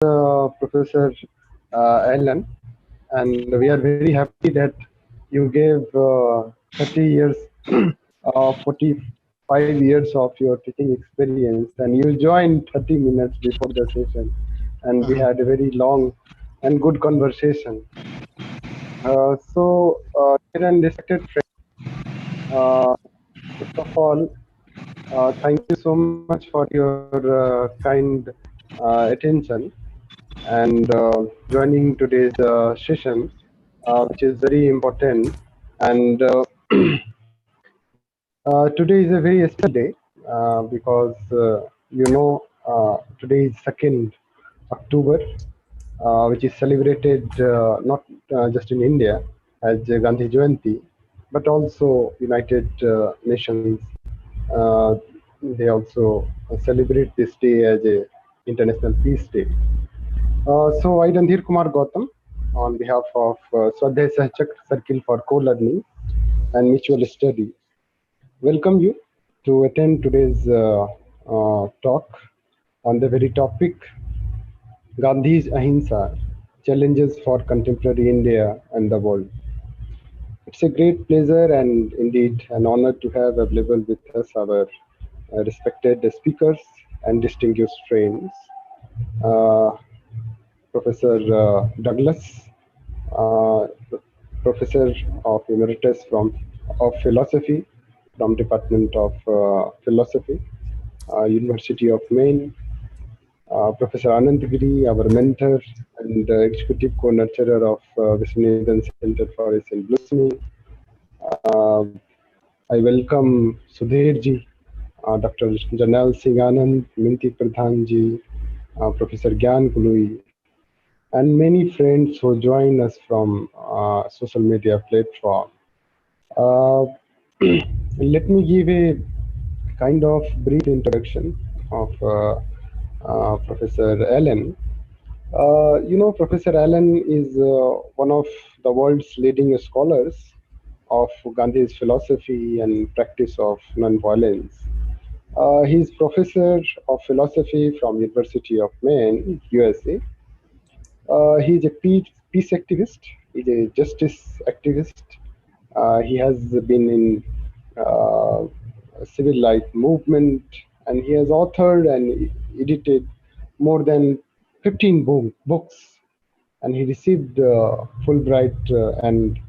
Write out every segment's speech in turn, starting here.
Professor Alan, and we are very happy that you gave 30 years, 45 years of your teaching experience, and you joined 30 minutes before the session, and we had a very long and good conversation. Dear and respected friends, first of all, thank you so much for your kind attention and joining today's session, which is very important. And today is a very special day because today is 2nd October, which is celebrated not just in India as Gandhi Jayanti, but also United Nations. Uh, they also celebrate this day as a International Peace Day. So I, Randhir Kumar Gautam, on behalf of Swadhyay Sahchak Circle for Co-Learning and Mutual Study, welcome you to attend today's talk on the very topic, Gandhi's Ahimsa, Challenges for Contemporary India and the World. It's a great pleasure and indeed an honor to have available with us our respected speakers and distinguished friends. Professor Douglas, Professor of Emeritus of Philosophy from Department of Philosophy, University of Maine, Professor Anand Giri, our mentor and Executive Co-Nurturer of Vishwaneedam Center for Ace and Blossoming. I welcome Sudhirji, Dr. Janal Singh Anand, Minti Pradhanji, Professor Gyan Gului, and many friends who join us from social media platform. Let me give a kind of brief introduction of Professor Allen. Professor Allen is one of the world's leading scholars of Gandhi's philosophy and practice of non-violence. He's professor of philosophy from University of Maine, USA. He's a peace activist. He's a justice activist. He has been in civil life movement, and he has authored and edited more than 15 books, and he received Fulbright and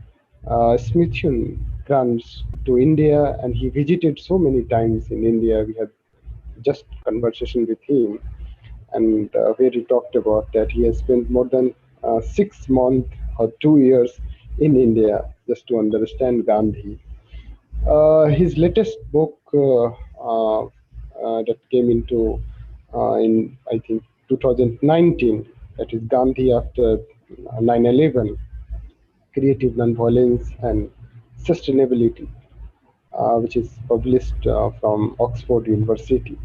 Smithsonian grants to India, and he visited so many times in India. We had just conversation with him, and where he talked about that he has spent more than 6 months or 2 years in India just to understand Gandhi. His latest book that came into in I think 2019, that is Gandhi after 9/11, Creative Nonviolence and Sustainability, which is published from Oxford University.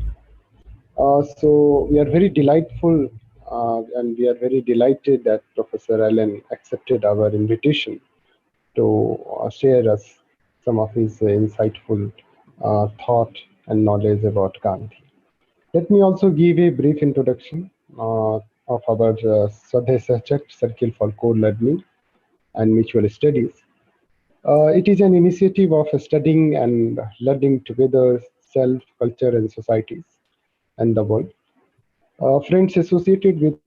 So we are very delightful and we are very delighted that Professor Allen accepted our invitation to share us some of his insightful thought and knowledge about Gandhi. Let me also give a brief introduction of our Swadhyay Sahchak Circle for Co-Learning and Mutual Studies. It is an initiative of studying and learning together self, culture, and societies and the world. Friends associated with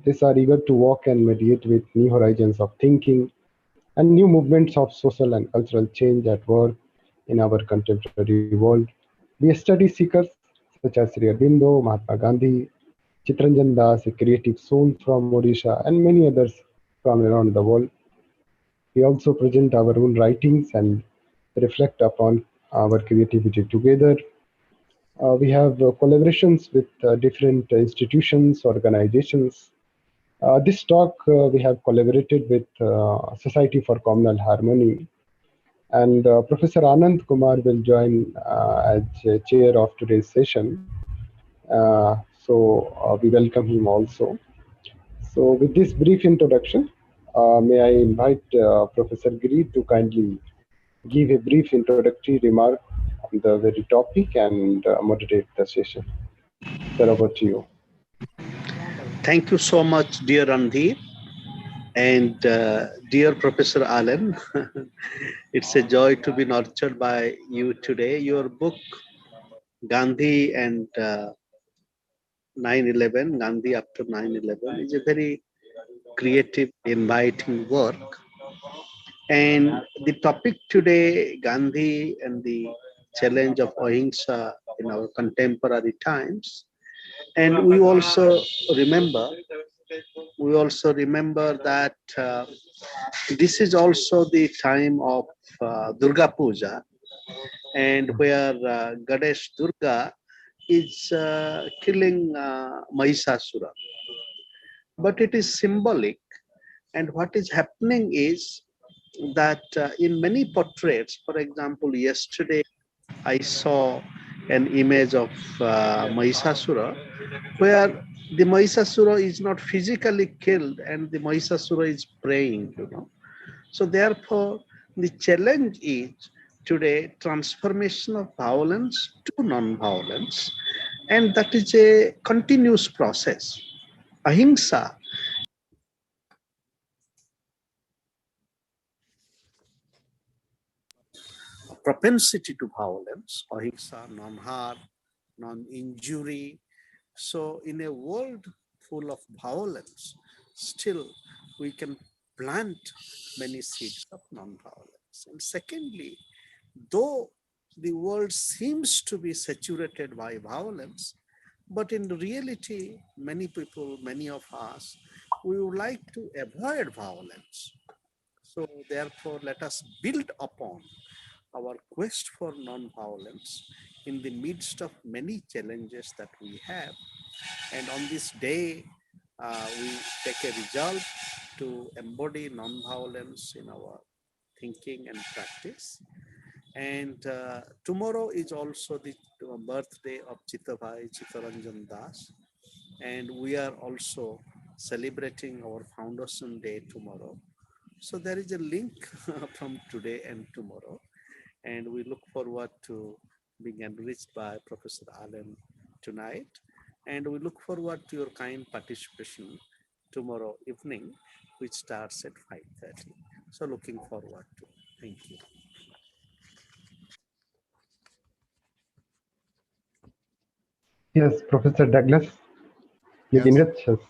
this are eager to walk and mediate with new horizons of thinking and new movements of social and cultural change at work in our contemporary world. We study seekers such as Sri Aurobindo, Mahatma Gandhi, Chitranjan Das, a creative soul from Odisha, and many others from around the world. We also present our own writings and reflect upon our creativity together. We have collaborations with different institutions, organizations. This talk we have collaborated with Society for Communal Harmony, and Professor Anand Kumar will join as chair of today's session. So we welcome him also. So with this brief introduction, may I invite Professor Giri to kindly give a brief introductory remark on the very topic and moderate the session. Sir, over to you. Thank you so much, dear Randhi and dear Professor Allen. It's a joy to be nurtured by you today. Your book, Gandhi and 9/11, Gandhi after 9/11, is a very creative, inviting work. And the topic today, Gandhi and the challenge of ahimsa in our contemporary times. And remember, we also remember that this is also the time of Durga Puja, and where Ganesh Durga is killing Mahisasura. But it is symbolic, and what is happening is that in many portraits, for example, yesterday I saw an image of Mahisasura where the Mahisasura is not physically killed and the Mahisasura is praying. So therefore, the challenge is today transformation of violence to non-violence, and that is a continuous process. Ahimsa, propensity to violence, ahimsa, non-harm, non-injury. So in a world full of violence, still we can plant many seeds of non-violence. And secondly, though the world seems to be saturated by violence, but in reality, many people, many of us, we would like to avoid violence. So therefore, let us build upon our quest for non-violence in the midst of many challenges that we have. And on this day, we take a resolve to embody non-violence in our thinking and practice. And tomorrow is also the birthday of Chitabhai Chittaranjan Das. And we are also celebrating our Foundation Day tomorrow. So there is a link from today and tomorrow. And we look forward to being enriched by Professor Allen tonight. And we look forward to your kind participation tomorrow evening, which starts at 5:30. So looking forward to. Thank you. Yes, Professor Douglas, please Yes, enrich us.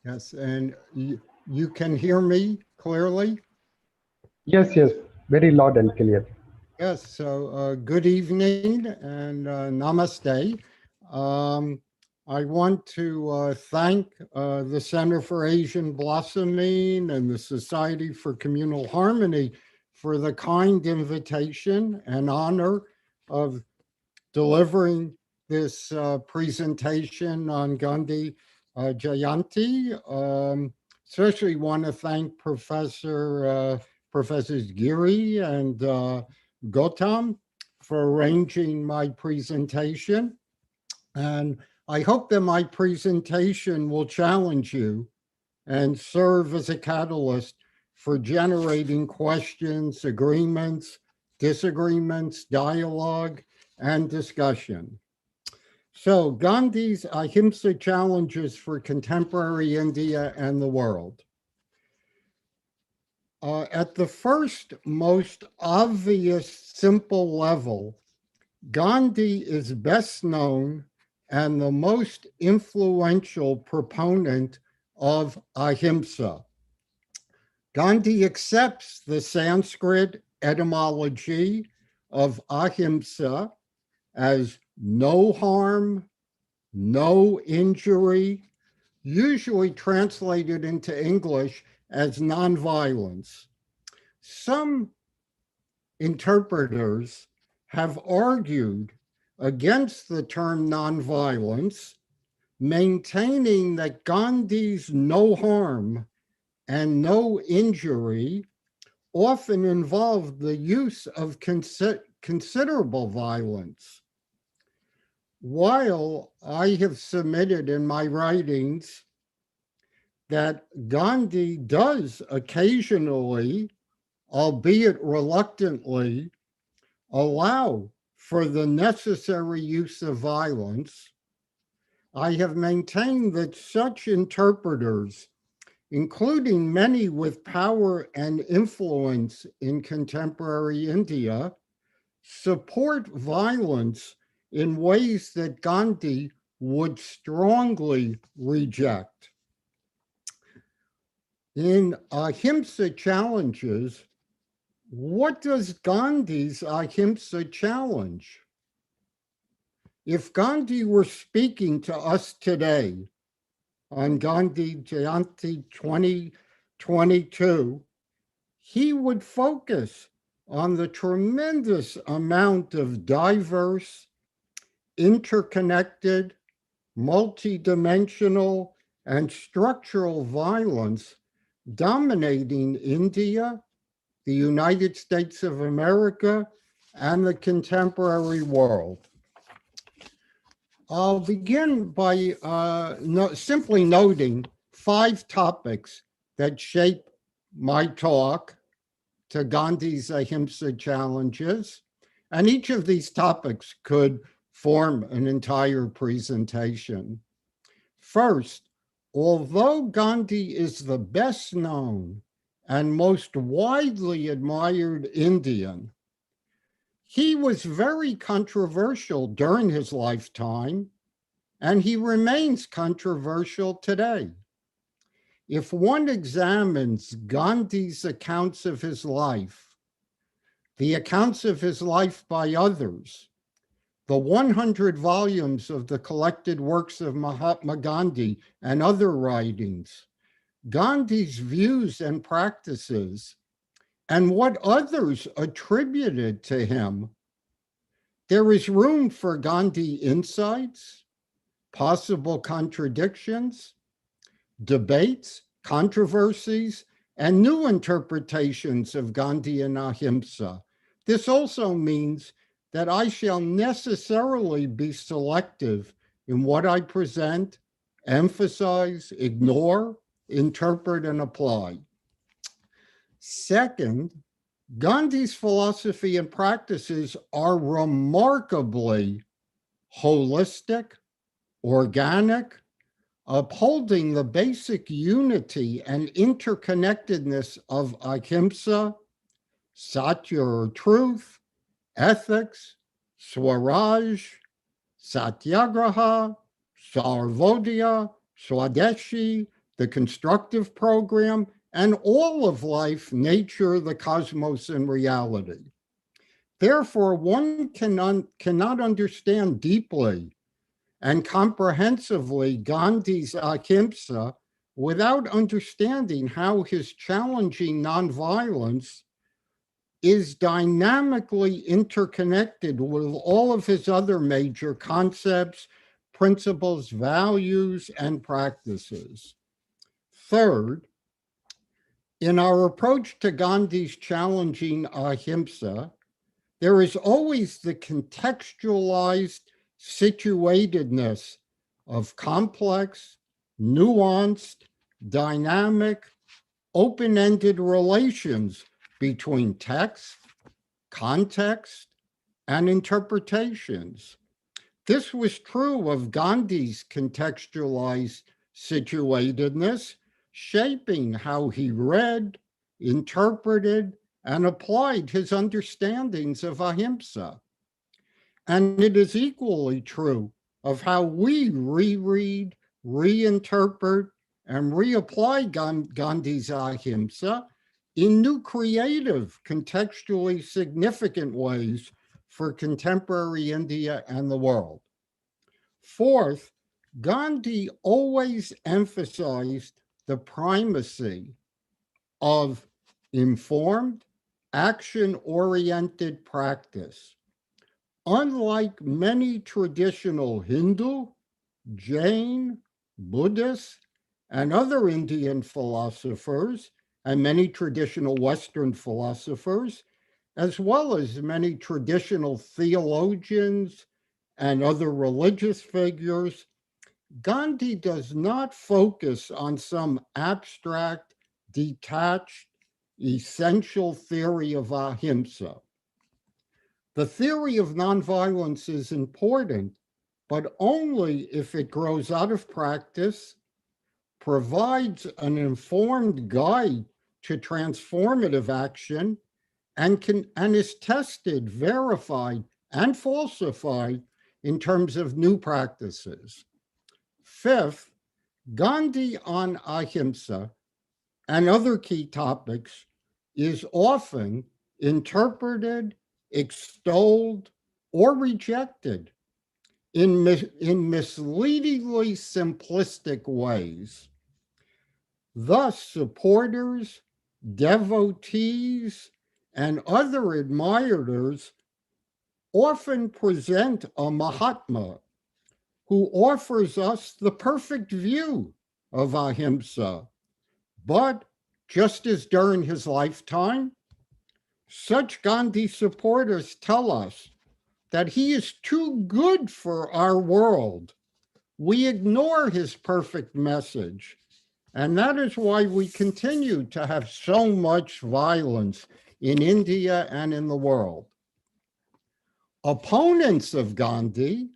yes, and you can hear me clearly? Yes, yes, very loud and clear. Yes, so good evening and namaste. I want to thank the Center for Asian Blossoming and the Society for Communal Harmony for the kind invitation and honor of delivering this presentation on Gandhi Jayanti. Especially want to thank Professors Giri and Gautam for arranging my presentation. And I hope that my presentation will challenge you and serve as a catalyst for generating questions, agreements, disagreements, dialogue, and discussion. So Gandhi's Ahimsa challenges for contemporary India and the world. At the first, most obvious, simple level, Gandhi is best known and the most influential proponent of ahimsa. Gandhi accepts the Sanskrit etymology of ahimsa as no harm, no injury, usually translated into English as nonviolence. Some interpreters have argued against the term nonviolence, maintaining that Gandhi's no harm and no injury often involved the use of considerable violence. While I have submitted in my writings that Gandhi does occasionally, albeit reluctantly, allow for the necessary use of violence, I have maintained that such interpreters, including many with power and influence in contemporary India, support violence in ways that Gandhi would strongly reject. In Ahimsa challenges, what does Gandhi's Ahimsa challenge? If Gandhi were speaking to us today on Gandhi Jayanti 2022, he would focus on the tremendous amount of diverse, interconnected, multidimensional, and structural violence dominating India, the United States of America, and the contemporary world. I'll begin by simply noting 5 topics that shape my talk to Gandhi's Ahimsa challenges, and each of these topics could form an entire presentation. First, although Gandhi is the best known and most widely admired Indian, he was very controversial during his lifetime, and he remains controversial today. If one examines Gandhi's accounts of his life, the accounts of his life by others, the 100 volumes of the collected works of Mahatma Gandhi and other writings, Gandhi's views and practices, and what others attributed to him, there is room for Gandhi insights, possible contradictions, debates, controversies, and new interpretations of Gandhi and Ahimsa. This also means that I shall necessarily be selective in what I present, emphasize, ignore, interpret, and apply. Second, Gandhi's philosophy and practices are remarkably holistic, organic, upholding the basic unity and interconnectedness of ahimsa, satya or truth, ethics, swaraj, satyagraha, sarvodaya, swadeshi, the constructive program, and all of life, nature, the cosmos, and reality. Therefore, one cannot understand deeply and comprehensively Gandhi's ahimsa without understanding how his challenging nonviolence is dynamically interconnected with all of his other major concepts, principles, values, and practices. Third, in our approach to Gandhi's challenging ahimsa, there is always the contextualized situatedness of complex, nuanced, dynamic, open-ended relations between text, context, and interpretations. This was true of Gandhi's contextualized situatedness, shaping how he read, interpreted, and applied his understandings of ahimsa. And it is equally true of how we reread, reinterpret, and reapply Gandhi's ahimsa in new creative, contextually significant ways for contemporary India and the world. Fourth, Gandhi always emphasized the primacy of informed, action-oriented practice. Unlike many traditional Hindu, Jain, Buddhist, and other Indian philosophers, and many traditional Western philosophers, as well as many traditional theologians and other religious figures, Gandhi does not focus on some abstract, detached, essential theory of ahimsa. The theory of nonviolence is important, but only if it grows out of practice, provides an informed guide to transformative action, and is tested, verified, and falsified in terms of new practices. Fifth, Gandhi on ahimsa and other key topics is often interpreted, extolled, or rejected in misleadingly simplistic ways. Thus, supporters, devotees, and other admirers often present a Mahatma who offers us the perfect view of ahimsa. But just as during his lifetime, such Gandhi supporters tell us that he is too good for our world. We ignore his perfect message. And that is why we continue to have so much violence in India and in the world. Opponents of Gandhi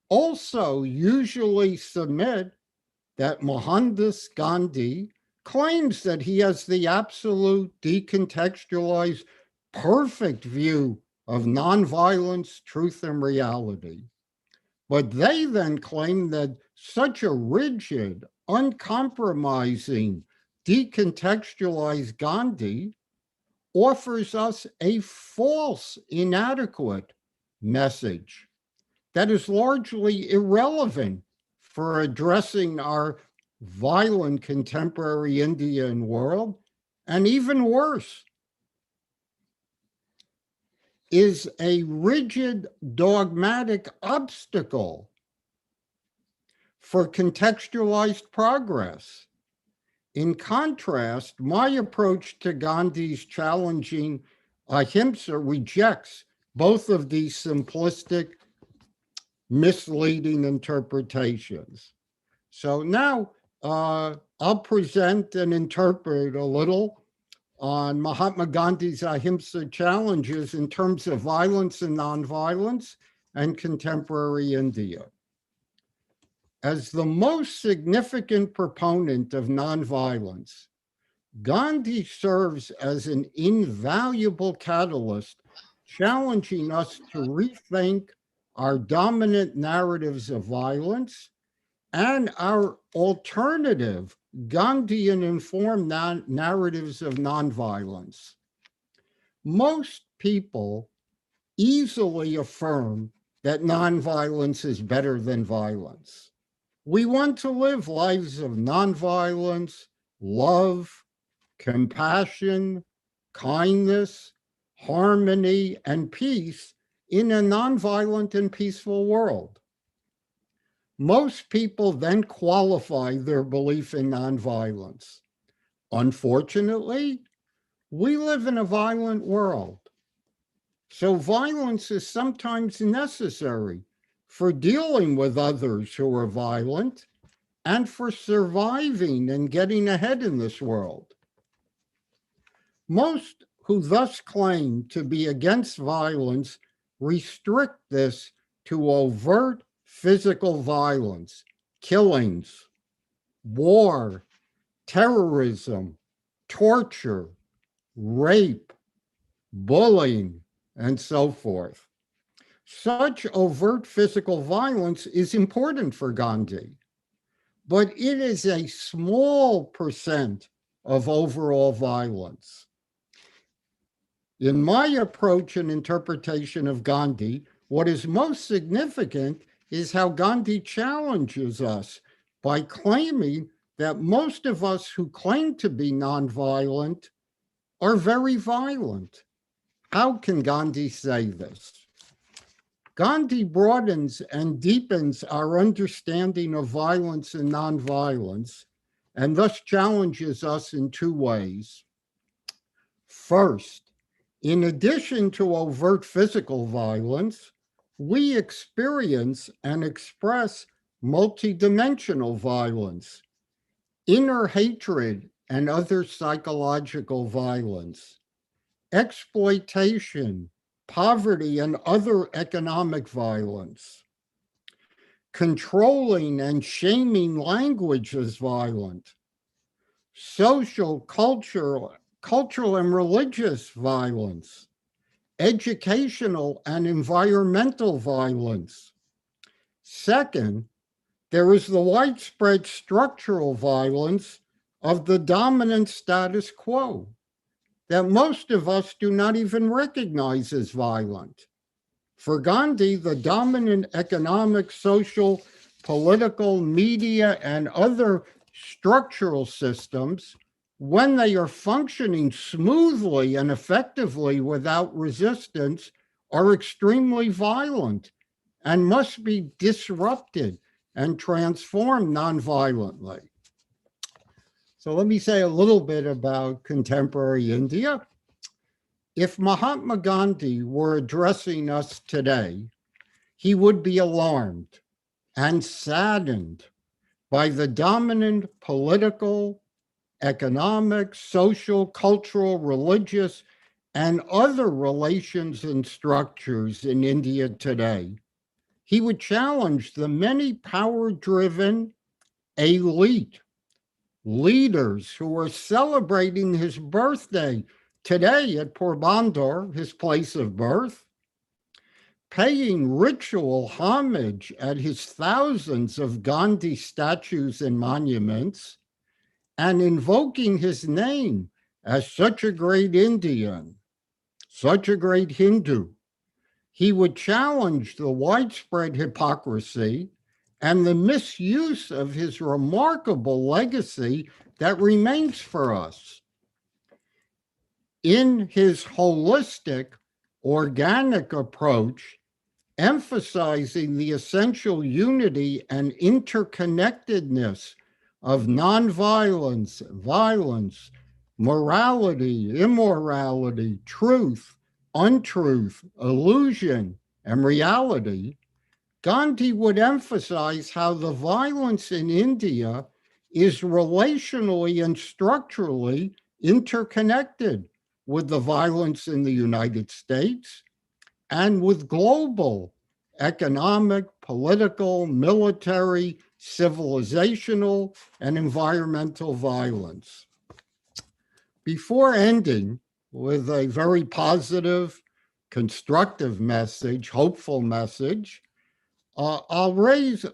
also usually submit that Mohandas Gandhi claims that he has the absolute, decontextualized, perfect view of nonviolence, truth, and reality. But they then claim that such a rigid, uncompromising, decontextualized Gandhi offers us a false, inadequate message that is largely irrelevant for addressing our violent contemporary Indian world, and even worse, is a rigid, dogmatic obstacle for contextualized progress. In contrast, my approach to Gandhi's challenging ahimsa rejects both of these simplistic, misleading interpretations. So now I'll present and interpret a little on Mahatma Gandhi's ahimsa challenges in terms of violence and nonviolence and contemporary India. As the most significant proponent of nonviolence, Gandhi serves as an invaluable catalyst, challenging us to rethink our dominant narratives of violence and our alternative Gandhian-informed narratives of nonviolence. Most people easily affirm that nonviolence is better than violence. We want to live lives of nonviolence, love, compassion, kindness, harmony, and peace in a nonviolent and peaceful world. Most people then qualify their belief in nonviolence. Unfortunately, we live in a violent world. So violence is sometimes necessary for dealing with others who are violent and for surviving and getting ahead in this world. Most who thus claim to be against violence restrict this to overt physical violence, killings, war, terrorism, torture, rape, bullying, and so forth. Such overt physical violence is important for Gandhi, but it is a small percent of overall violence. In my approach and interpretation of Gandhi, what is most significant is how Gandhi challenges us by claiming that most of us who claim to be nonviolent are very violent. How can Gandhi say this? Gandhi broadens and deepens our understanding of violence and nonviolence, and thus challenges us in two ways. First, in addition to overt physical violence, we experience and express multidimensional violence, inner hatred and other psychological violence, exploitation, poverty, and other economic violence. Controlling and shaming language is violent. Social, cultural and religious violence. Educational and environmental violence. Second, there is the widespread structural violence of the dominant status quo that most of us do not even recognize as violent. For Gandhi, the dominant economic, social, political, media, and other structural systems, when they are functioning smoothly and effectively without resistance, are extremely violent and must be disrupted and transformed nonviolently. So let me say a little bit about contemporary India. If Mahatma Gandhi were addressing us today, he would be alarmed and saddened by the dominant political, economic, social, cultural, religious, and other relations and structures in India today. He would challenge the many power-driven elite leaders who are celebrating his birthday today at Porbandar, his place of birth, paying ritual homage at his thousands of Gandhi statues and monuments, and invoking his name as such a great Indian, such a great Hindu. He would challenge the widespread hypocrisy and the misuse of his remarkable legacy that remains for us. In his holistic, organic approach, emphasizing the essential unity and interconnectedness of nonviolence, violence, morality, immorality, truth, untruth, illusion, and reality, Gandhi would emphasize how the violence in India is relationally and structurally interconnected with the violence in the United States and with global economic, political, military, civilizational, and environmental violence. Before ending with a very positive, constructive message, hopeful message, I'll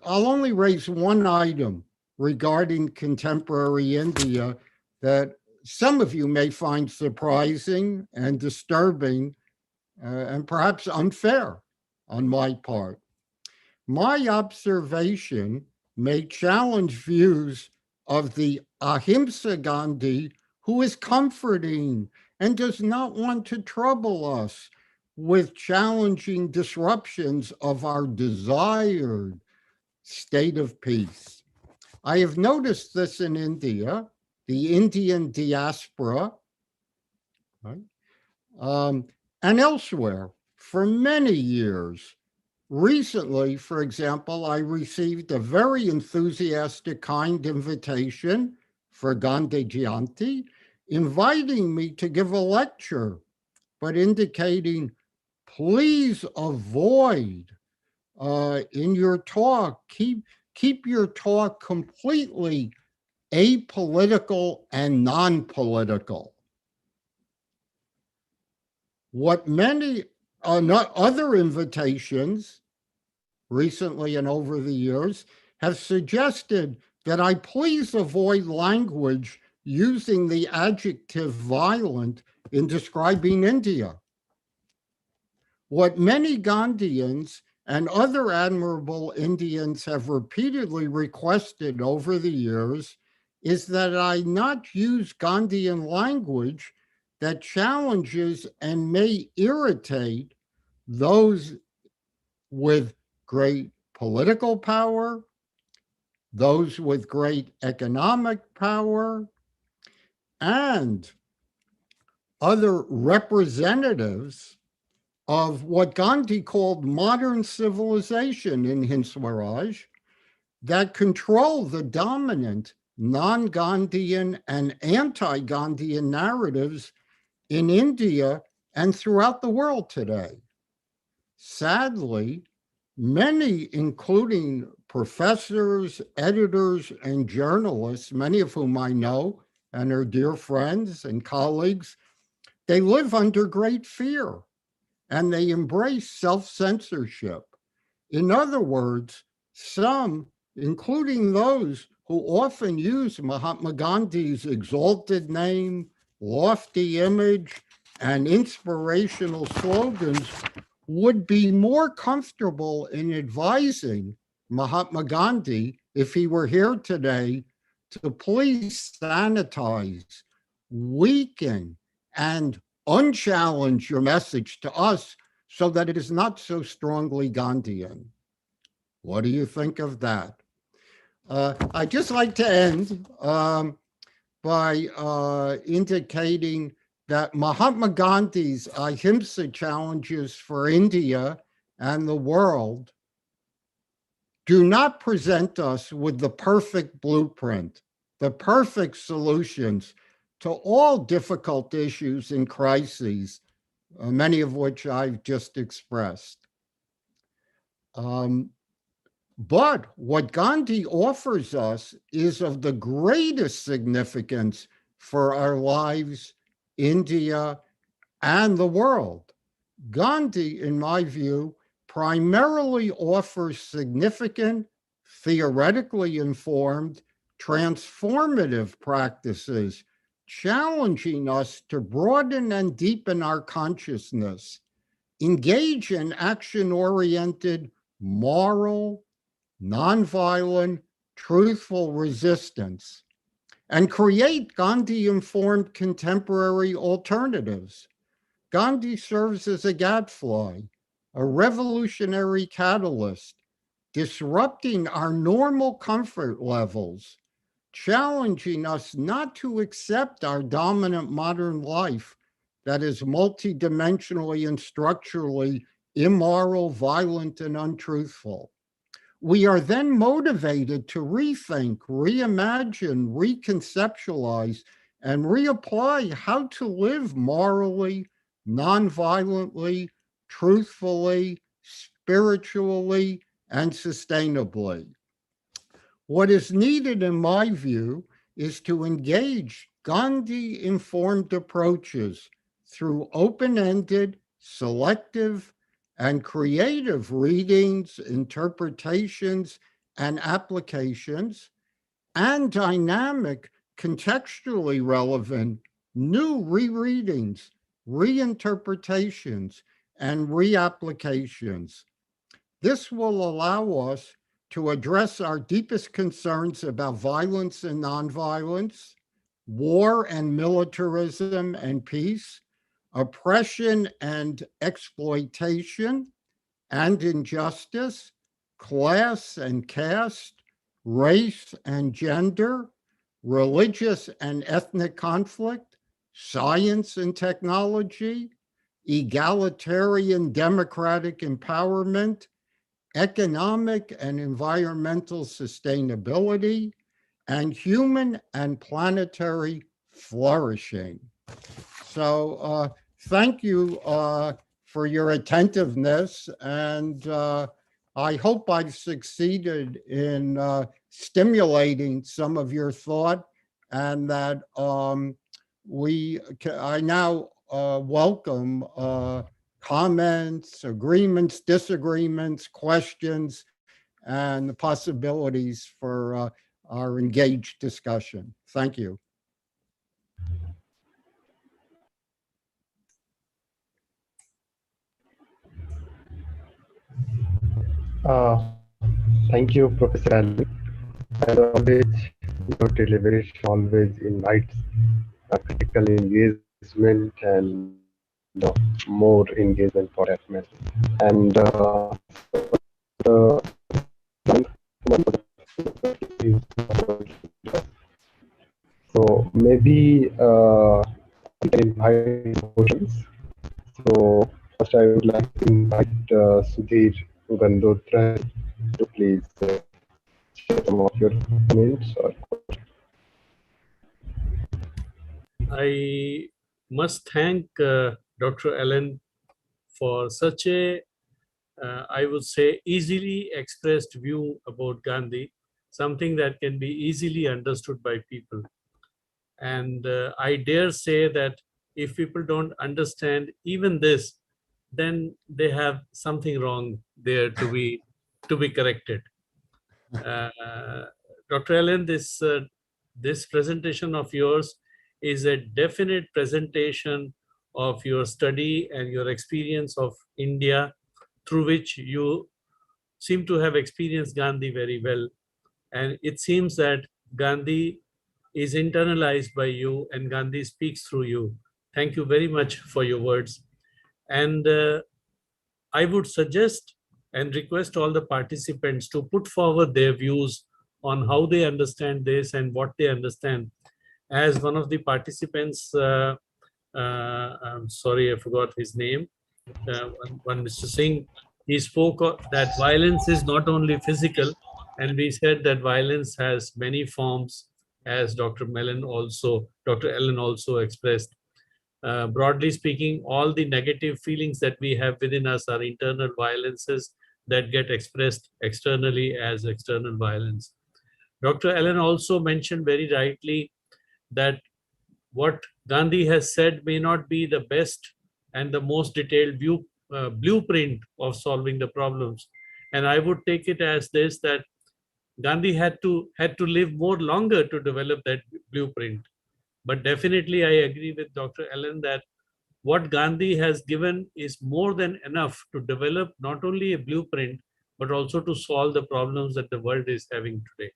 only raise one item regarding contemporary India that some of you may find surprising and disturbing and perhaps unfair on my part. My observation may challenge views of the Ahimsa Gandhi who is comforting and does not want to trouble us with challenging disruptions of our desired state of peace. I have noticed this in India, the Indian diaspora, right? And elsewhere for many years. Recently, for example, I received a very enthusiastic, kind invitation for Gandhi Jayanti, inviting me to give a lecture, but indicating, please avoid in your talk, keep your talk completely apolitical and non-political. What many other invitations recently and over the years have suggested that I please avoid language using the adjective violent in describing India. What many Gandhians and other admirable Indians have repeatedly requested over the years is that I not use Gandhian language that challenges and may irritate those with great political power, those with great economic power, and other representatives of what Gandhi called modern civilization in Hind Swaraj that control the dominant non-Gandhian and anti-Gandhian narratives in India and throughout the world today. Sadly, many, including professors, editors, and journalists, many of whom I know and are dear friends and colleagues, they live under great fear and they embrace self-censorship. In other words, some, including those who often use Mahatma Gandhi's exalted name, lofty image, and inspirational slogans, would be more comfortable in advising Mahatma Gandhi, if he were here today, to please sanitize, weaken, and unchallenge your message to us so that it is not so strongly Gandhian. What do you think of that? I'd just like to end by indicating that Mahatma Gandhi's Ahimsa challenges for India and the world do not present us with the perfect blueprint, the perfect solutions to all difficult issues and crises, many of which I've just expressed. But what Gandhi offers us is of the greatest significance for our lives, India, and the world. Gandhi, in my view, primarily offers significant, theoretically informed, transformative practices, challenging us to broaden and deepen our consciousness, engage in action-oriented, moral, nonviolent, truthful resistance, and create Gandhi-informed contemporary alternatives. Gandhi serves as a gadfly, a revolutionary catalyst, disrupting our normal comfort levels, challenging us not to accept our dominant modern life that is multidimensionally and structurally immoral, violent, and untruthful. We are then motivated to rethink, reimagine, reconceptualize, and reapply how to live morally, nonviolently, truthfully, spiritually, and sustainably. What is needed, in my view, is to engage Gandhi-informed approaches through open-ended, selective, and creative readings, interpretations, and applications, and dynamic, contextually relevant, new rereadings, reinterpretations, and reapplications. This will allow us to address our deepest concerns about violence and nonviolence, war and militarism and peace, oppression and exploitation and injustice, class and caste, race and gender, religious and ethnic conflict, science and technology, egalitarian democratic empowerment, economic and environmental sustainability, and human and planetary flourishing. So thank you for your attentiveness, and I hope I've succeeded in stimulating some of your thought, and that I now welcome comments, agreements, disagreements, questions, and the possibilities for our engaged discussion. Thank you. Thank you, Professor Allen. As always, your deliberation always invites a critical engagement and more engagement for that matter. And so maybe we can invite questions. So first, I would like to invite Sudhir Gandotra to please share some of your comments or questions. I must thank Dr. Allen for such a I would say, easily expressed view about Gandhi, something that can be easily understood by people. And I dare say that if people don't understand even this, then they have something wrong there to be corrected. Uh, Dr. Allen, this presentation of yours is a definite presentation of your study and your experience of India, through which you seem to have experienced Gandhi very well. And it seems that Gandhi is internalized by you and Gandhi speaks through you. Thank you very much for your words. And I would suggest and request all the participants to put forward their views on how they understand this and what they understand. As one of the participants, I'm sorry, I forgot his name, one Mr. Singh, he spoke that violence is not only physical, and we said that violence has many forms, as Dr. Ellen also expressed. Broadly speaking, all the negative feelings that we have within us are internal violences that get expressed externally as external violence. Dr. Ellen also mentioned very rightly that what Gandhi has said may not be the best and the most detailed blueprint of solving the problems. And I would take it as this, that Gandhi had to live more longer to develop that blueprint. But definitely, I agree with Dr. Ellen that what Gandhi has given is more than enough to develop not only a blueprint, but also to solve the problems that the world is having today.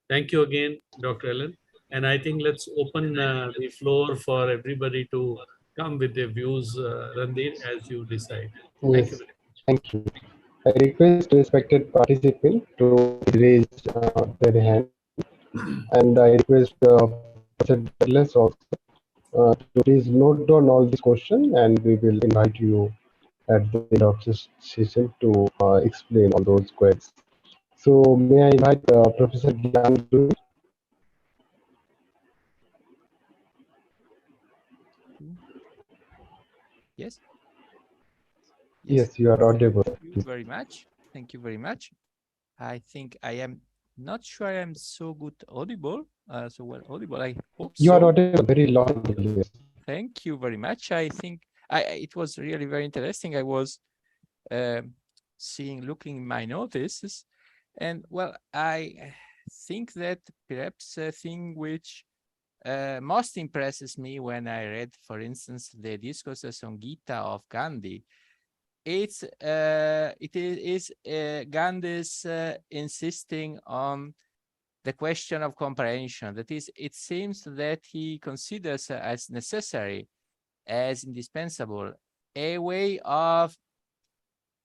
Thank you again, Dr. Ellen. And I think let's open the floor for everybody to come with their views, Randir, as you decide. Thank you Yes, very much. thank you. I request respected participant to raise their hand, and I request Professor Douglas also to please note down all these questions, and we will invite you at the end of this session to explain all those queries. So may I invite Professor Gyan to it? Yes. Yes. Yes, you are Thank audible. you very much. Thank you very much. I think I am not sure I am so good audible, so well audible. I hope You are so. audible very loud. Yes. Thank you very much. I think it was really very interesting. I was looking my notices, and well, I think that perhaps a thing which most impresses me when I read, for instance, the discourses on Gita of Gandhi, it is Gandhi's insisting on the question of comprehension. That is, it seems that he considers as necessary, as indispensable, a way of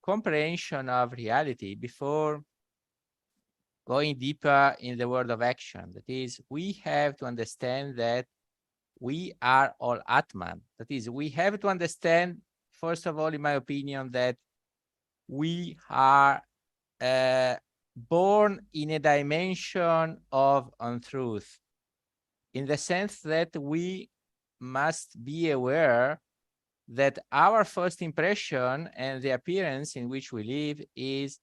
comprehension of reality before going deeper in the world of action. That is, we have to understand that we are all Atman. That is, we have to understand, first of all, in my opinion, that we are born in a dimension of untruth, in the sense that we must be aware that our first impression and the appearance in which we live is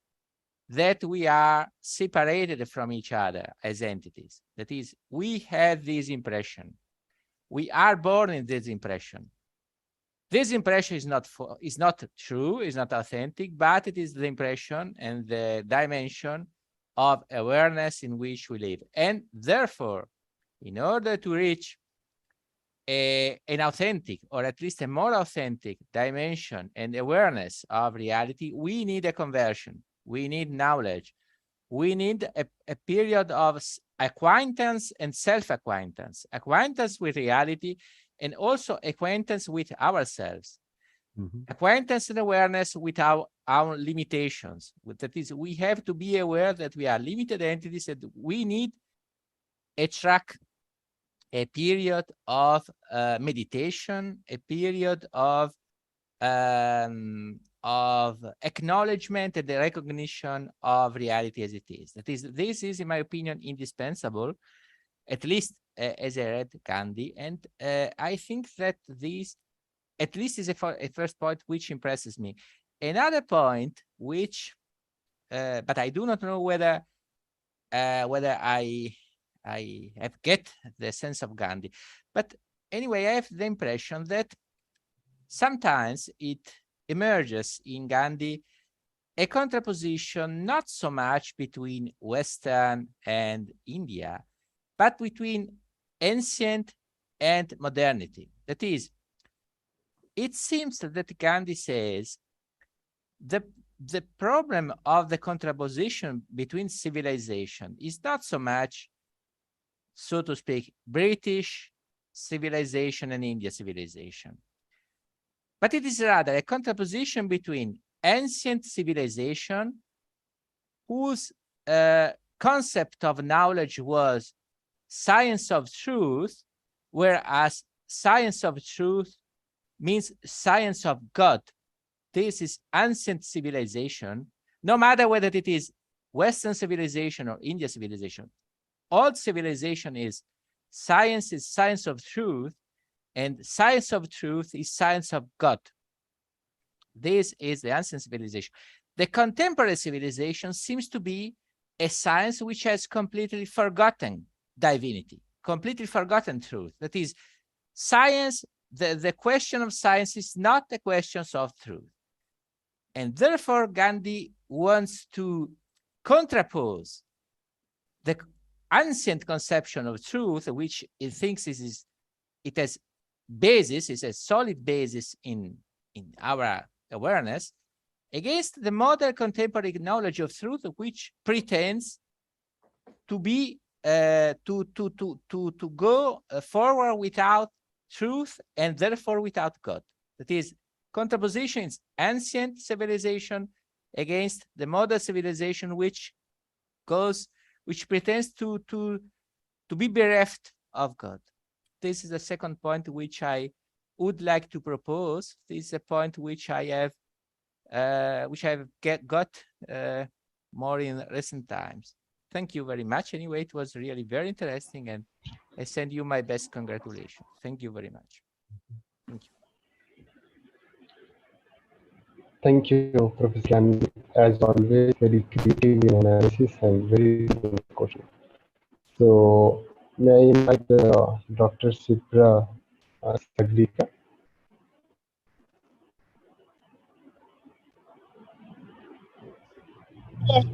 that we are separated from each other as entities. That is, we have this impression. We are born in this impression. This impression is not true, is not authentic, but it is the impression and the dimension of awareness in which we live. And therefore, in order to reach an authentic, or at least a more authentic dimension and awareness of reality, we need a conversion. We need knowledge. We need a period of acquaintance and self-acquaintance, acquaintance with reality, and also acquaintance with ourselves, acquaintance and awareness with our limitations. That is, we have to be aware that we are limited entities, and we need a period of meditation, a period of acknowledgement and the recognition of reality as it is. That is, this is, in my opinion, indispensable, at least as I read Gandhi. And I think that this, at least, is a first point which impresses me. Another point which, but I do not know whether I have get the sense of Gandhi. But anyway, I have the impression that sometimes it emerges in Gandhi a contraposition not so much between Western and India, but between ancient and modernity. That is, it seems that Gandhi says the problem of the contraposition between civilization is not so much, so to speak, British civilization and India civilization, but it is rather a contraposition between ancient civilization, whose concept of knowledge was science of truth, whereas science of truth means science of God. This is ancient civilization, no matter whether it is Western civilization or India civilization. All civilization is science of truth, and science of truth is science of God. This is the ancient civilization. The contemporary civilization seems to be a science which has completely forgotten divinity, completely forgotten truth. That is, science, the question of science is not the questions of truth. And therefore, Gandhi wants to contrapose the ancient conception of truth, which it thinks it has basis, is a solid basis in our awareness, against the modern contemporary knowledge of truth, which pretends to be to go forward without truth and therefore without God. That is, contraposition is ancient civilization against the modern civilization, which pretends to be bereft of God. This is the second point which I would like to propose. This is a point which I have got more in recent times. Thank you very much. Anyway, it was really very interesting, and I send you my best congratulations. Thank you very much. Thank you. Thank you, Professor Gandhi. As always, very creative in analysis and very good question. So, may I invite Dr. Sipra Sagrika? Yes.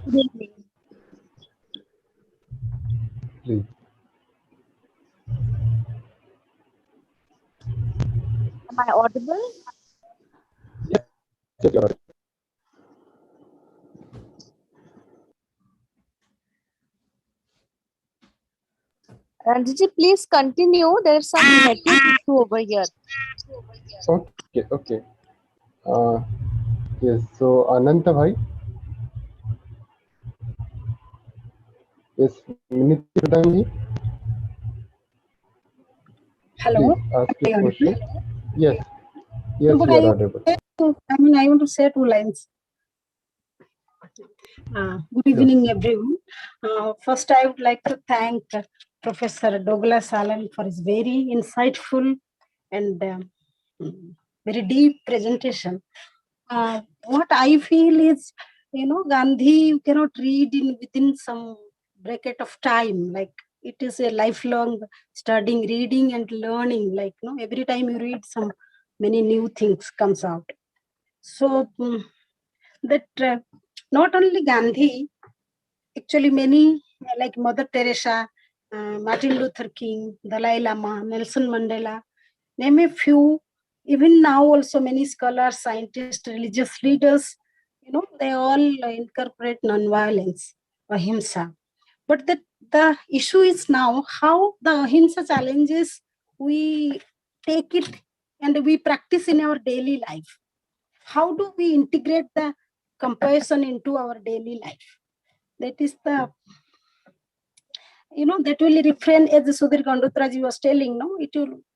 Good evening. Please. Am I audible? Yes, you're audible. Ranjit, please continue. There's some network issue over here. Okay. Yes, so Ananta Bhai. Yes, Miniti Pradhanji. Hello. Please ask your question. Yes, No, but you are audible. I want to say two lines. Good evening, everyone. First, I would like to thank Professor Douglas Allen for his very insightful and very deep presentation. What I feel is, Gandhi you cannot read within some bracket of time. Like, it is a lifelong studying, reading and learning. Like, every time you read, many new things comes out. So that not only Gandhi, actually many like Mother Teresa, Martin Luther King, Dalai Lama, Nelson Mandela, name a few. Even now also many scholars, scientists, religious leaders, they all incorporate nonviolence, ahimsa. But the issue is now how the ahimsa challenges we take it and we practice in our daily life. How do we integrate the compassion into our daily life? That is the, that will refrain, as Sudhir Gandotraji was telling,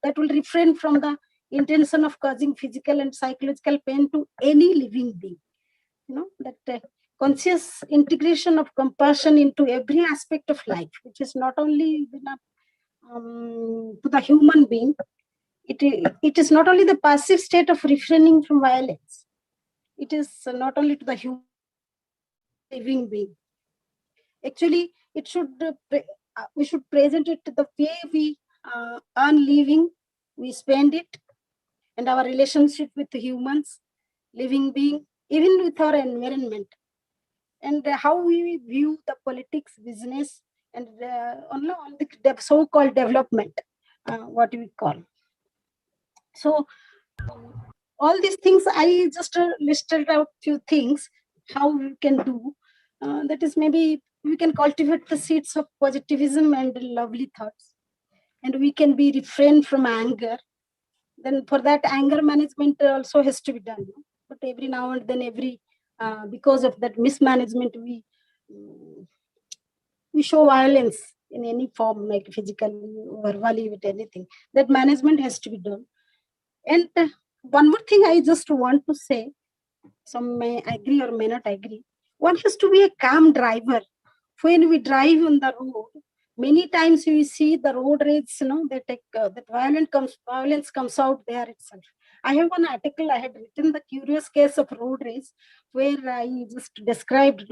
that will refrain from the intention of causing physical and psychological pain to any living being. That conscious integration of compassion into every aspect of life, which is not only to the human being, it is not only the passive state of refraining from violence, it is not only to the human living being. Actually, it should we should present it to the way we earn living, we spend it, and our relationship with the humans, living being, even with our environment, and how we view the politics, business, and on the so-called development, what we call. So all these things, I just listed out few things how we can do. That is, maybe we can cultivate the seeds of positivism and lovely thoughts, and we can be refrained from anger. Then for that, anger management also has to be done. But every now and then, because of that mismanagement, we show violence in any form, like physically, verbally, with anything. That management has to be done. And one more thing I just want to say, some may agree or may not agree. One has to be a calm driver. When we drive on the road, many times we see the road rage, they take that violence comes out there itself. I have one article I had written, the curious case of road rage, where I just described,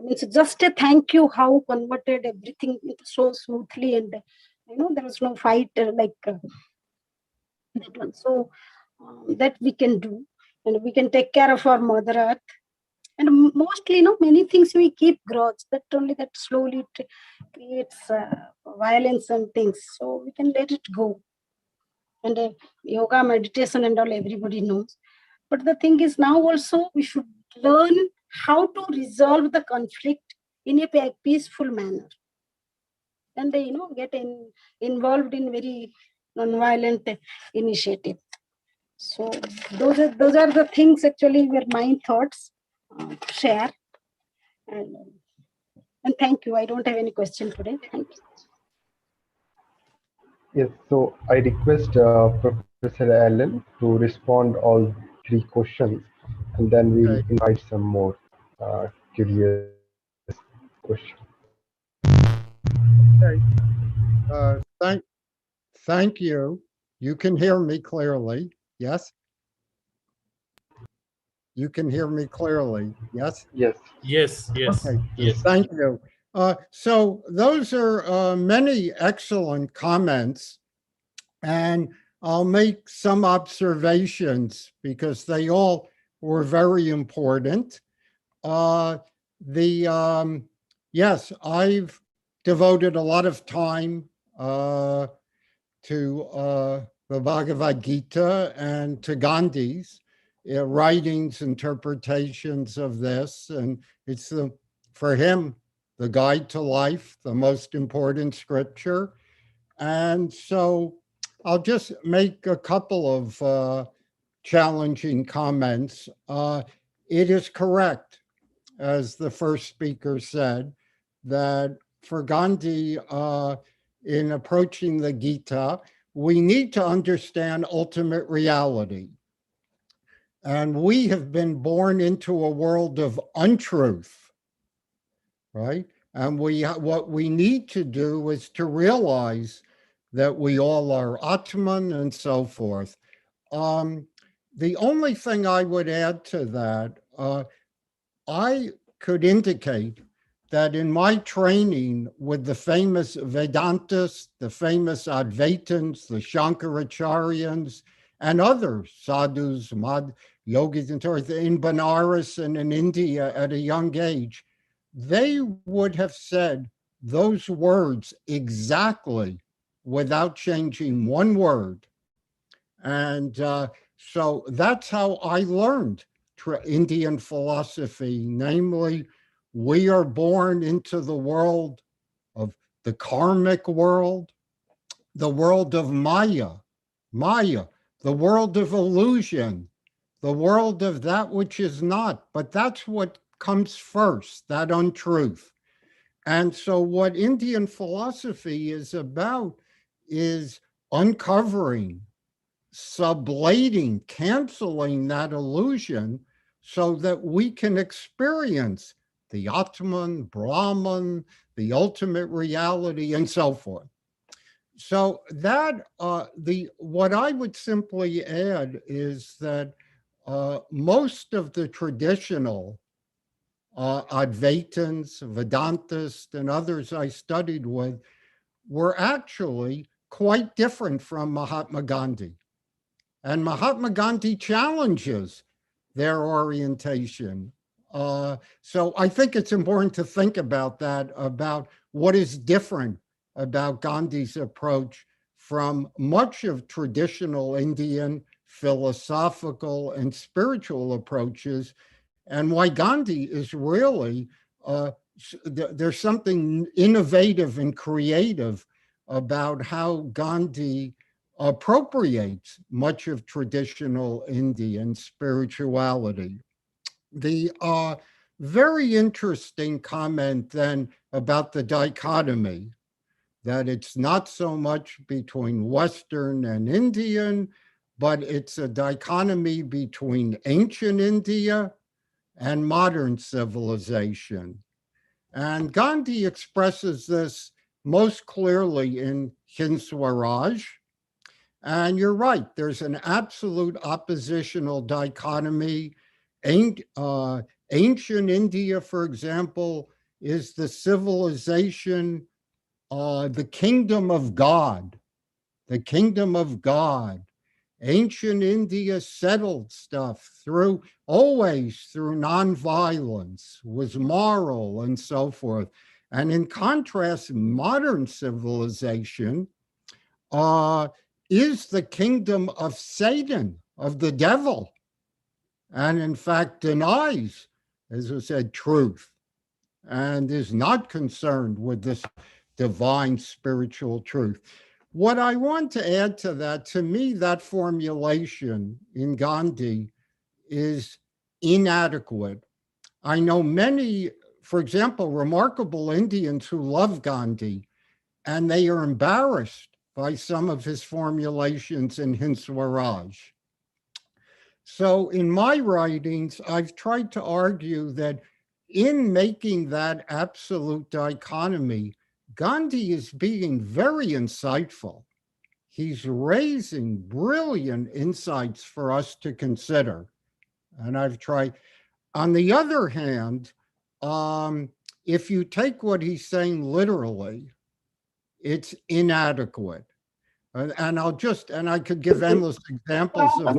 it's just a thank you how converted everything so smoothly, and there was no fight like that one. So that we can do, and we can take care of our mother earth. And mostly, many things we keep grudge, that only that slowly creates violence and things. So we can let it go. And yoga, meditation and all, everybody knows. But the thing is, now also we should learn how to resolve the conflict in a peaceful manner. And they, get involved in very non-violent initiative. So those are the things actually were my thoughts to share. And thank you. I don't have any question today. Thank you. Yes, so I request Professor Allen to respond all three questions, and then we'll Okay. invite some more curious questions. Okay. Thank you. You can hear me clearly. Yes? You can hear me clearly. Yes? Yes. Yes, yes, Okay. yes. Thank you. So those are many excellent comments, and I'll make some observations because they all were very important. Yes, I've devoted a lot of time to the Bhagavad Gita and to Gandhi's writings, interpretations of this, and it's for him the guide to life, the most important scripture. And so I'll just make a couple of challenging comments. It is correct, as the first speaker said, that for Gandhi, in approaching the Gita, we need to understand ultimate reality. And we have been born into a world of untruth, right? And what we need to do is to realize that we all are Atman and so forth. The only thing I would add to that, I could indicate that in my training with the famous Vedantists, the famous Advaitins, the Shankaracharyans, and other sadhus, yogis, and in Benares and in India at a young age, they would have said those words exactly without changing one word. And so that's how I learned Indian philosophy, namely, we are born into the world of the karmic world, the world of Maya, the world of illusion, the world of that which is not. But that's what comes first, that untruth. And so what Indian philosophy is about is uncovering, sublating, canceling that illusion so that we can experience the Atman, Brahman, the ultimate reality, and so forth. So that what I would simply add is that most of the traditional Advaitins, Vedantists, and others I studied with were actually quite different from Mahatma Gandhi. And Mahatma Gandhi challenges their orientation. So I think it's important to think about that, about what is different about Gandhi's approach from much of traditional Indian philosophical and spiritual approaches, and why Gandhi is really, there's something innovative and creative about how Gandhi appropriates much of traditional Indian spirituality. The very interesting comment then about the dichotomy, that it's not so much between Western and Indian, but it's a dichotomy between ancient India and modern civilization. And Gandhi expresses this most clearly in Hind Swaraj. And you're right, there's an absolute oppositional dichotomy. Ancient India, for example, is the civilization, the kingdom of God, the kingdom of God. Ancient India settled stuff always through nonviolence, was moral and so forth. And in contrast, modern civilization is the kingdom of Satan, of the devil, and in fact denies, as I said, truth, and is not concerned with this divine spiritual truth. What I want to add to that, to me, that formulation in Gandhi is inadequate. I know many, for example, remarkable Indians who love Gandhi, and they are embarrassed by some of his formulations in Hind Swaraj. So in my writings, I've tried to argue that in making that absolute dichotomy, Gandhi is being very insightful. He's raising brilliant insights for us to consider. And I've tried. On the other hand, if you take what he's saying literally, it's inadequate. And I could give endless examples of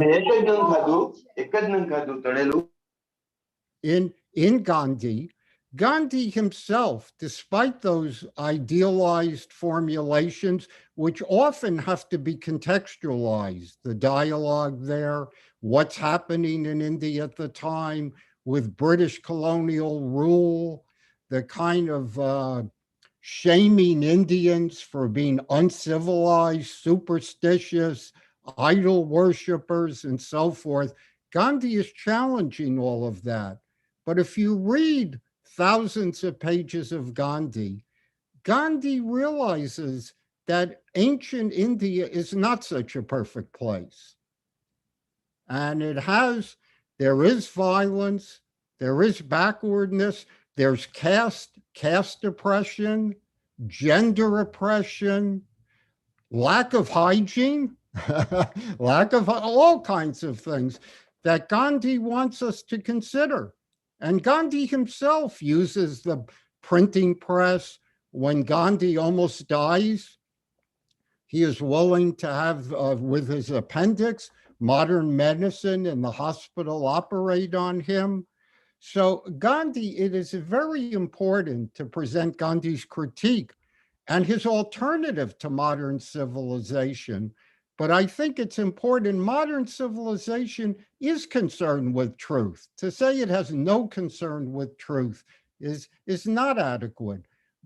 in Gandhi. Gandhi himself, despite those idealized formulations, which often have to be contextualized, the dialogue there, what's happening in India at the time with British colonial rule, the kind of shaming Indians for being uncivilized, superstitious, idol worshippers, and so forth. Gandhi is challenging all of that. But if you read thousands of pages of Gandhi, Gandhi realizes that ancient India is not such a perfect place. And there is violence, there is backwardness, there's caste oppression, gender oppression, lack of hygiene, lack of all kinds of things that Gandhi wants us to consider. And Gandhi himself uses the printing press. When Gandhi almost dies, he is willing to have, with his appendix, modern medicine in the hospital operate on him. So Gandhi, it is very important to present Gandhi's critique and his alternative to modern civilization. But I think it's important, modern civilization is concerned with truth. To say it has no concern with truth is not adequate.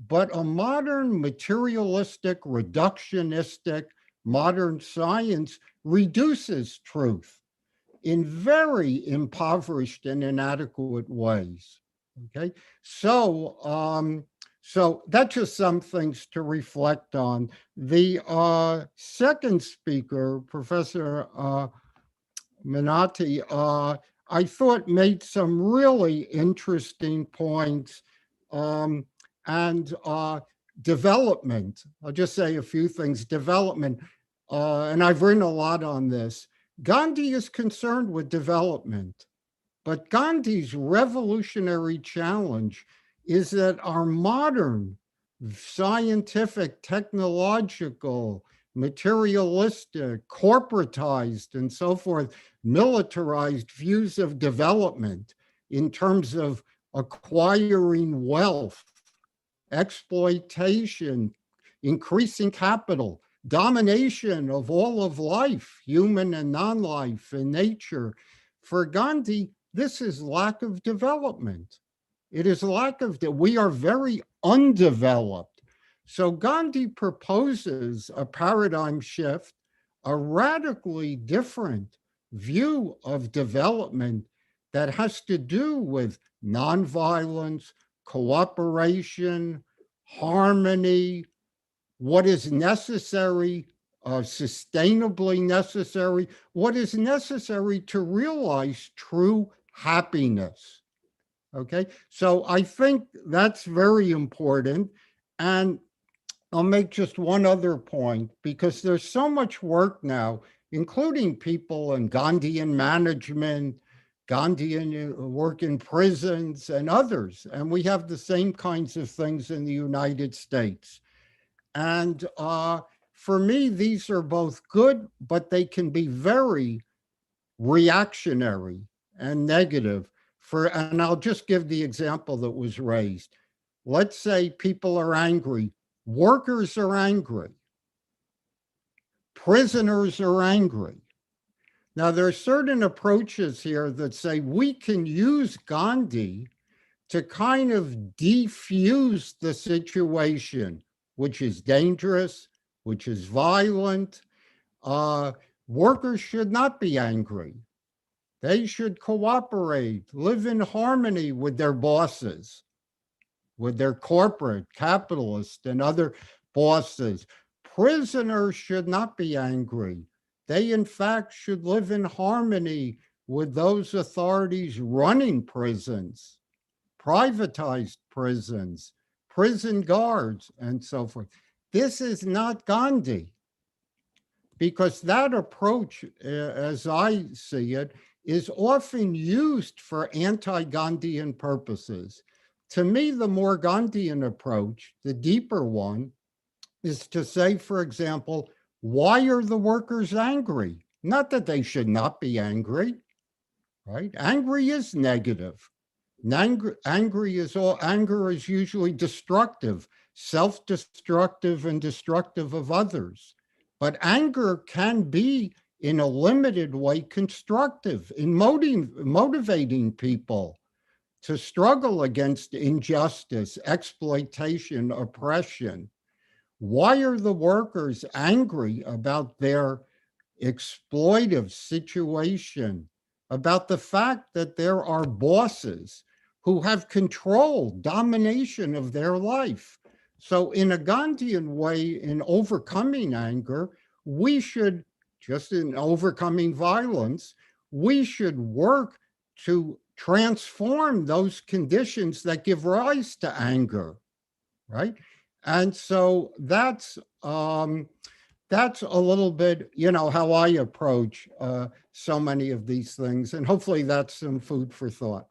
But a modern materialistic, reductionistic, modern science reduces truth in very impoverished and inadequate ways. Okay, so that's just some things to reflect on. The second speaker, Professor Menotti, I thought made some really interesting points, and development. I'll just say a few things. Development, and I've written a lot on this. Gandhi is concerned with development, but Gandhi's revolutionary challenge is that our modern scientific, technological, materialistic, corporatized, and so forth, militarized views of development in terms of acquiring wealth, exploitation, increasing capital, domination of all of life, human and non-life, and nature. For Gandhi, this is lack of development. It is lack of, we are very undeveloped. So Gandhi proposes a paradigm shift, a radically different view of development that has to do with nonviolence, cooperation, harmony, what is necessary, sustainably necessary, what is necessary to realize true happiness. Okay, so I think that's very important. And I'll make just one other point, because there's so much work now, including people in Gandhian management, Gandhian work in prisons and others. And we have the same kinds of things in the United States. And for me, these are both good, but they can be very reactionary and negative. And I'll just give the example that was raised. Let's say people are angry. Workers are angry. Prisoners are angry. Now, there are certain approaches here that say we can use Gandhi to kind of defuse the situation, which is dangerous, which is violent. Workers should not be angry. They should cooperate, live in harmony with their bosses, with their corporate, capitalist, and other bosses. Prisoners should not be angry. They, in fact, should live in harmony with those authorities running prisons, privatized prisons, prison guards, and so forth. This is not Gandhi, because that approach, as I see it, is often used for anti-Gandhian purposes. To me, the more Gandhian approach, the deeper one, is to say, for example, why are the workers angry? Not that they should not be angry, right? Angry is negative. Anger is usually destructive, self-destructive, and destructive of others. But anger can be, in a limited way, constructive in motivating people to struggle against injustice, exploitation, oppression. Why are the workers angry about their exploitive situation, about the fact that there are bosses who have control, domination of their life? So in a Gandhian way, in overcoming anger, we should, just in overcoming violence, we should work to transform those conditions that give rise to anger, right? And so that's a little bit, how I approach so many of these things. And hopefully that's some food for thought.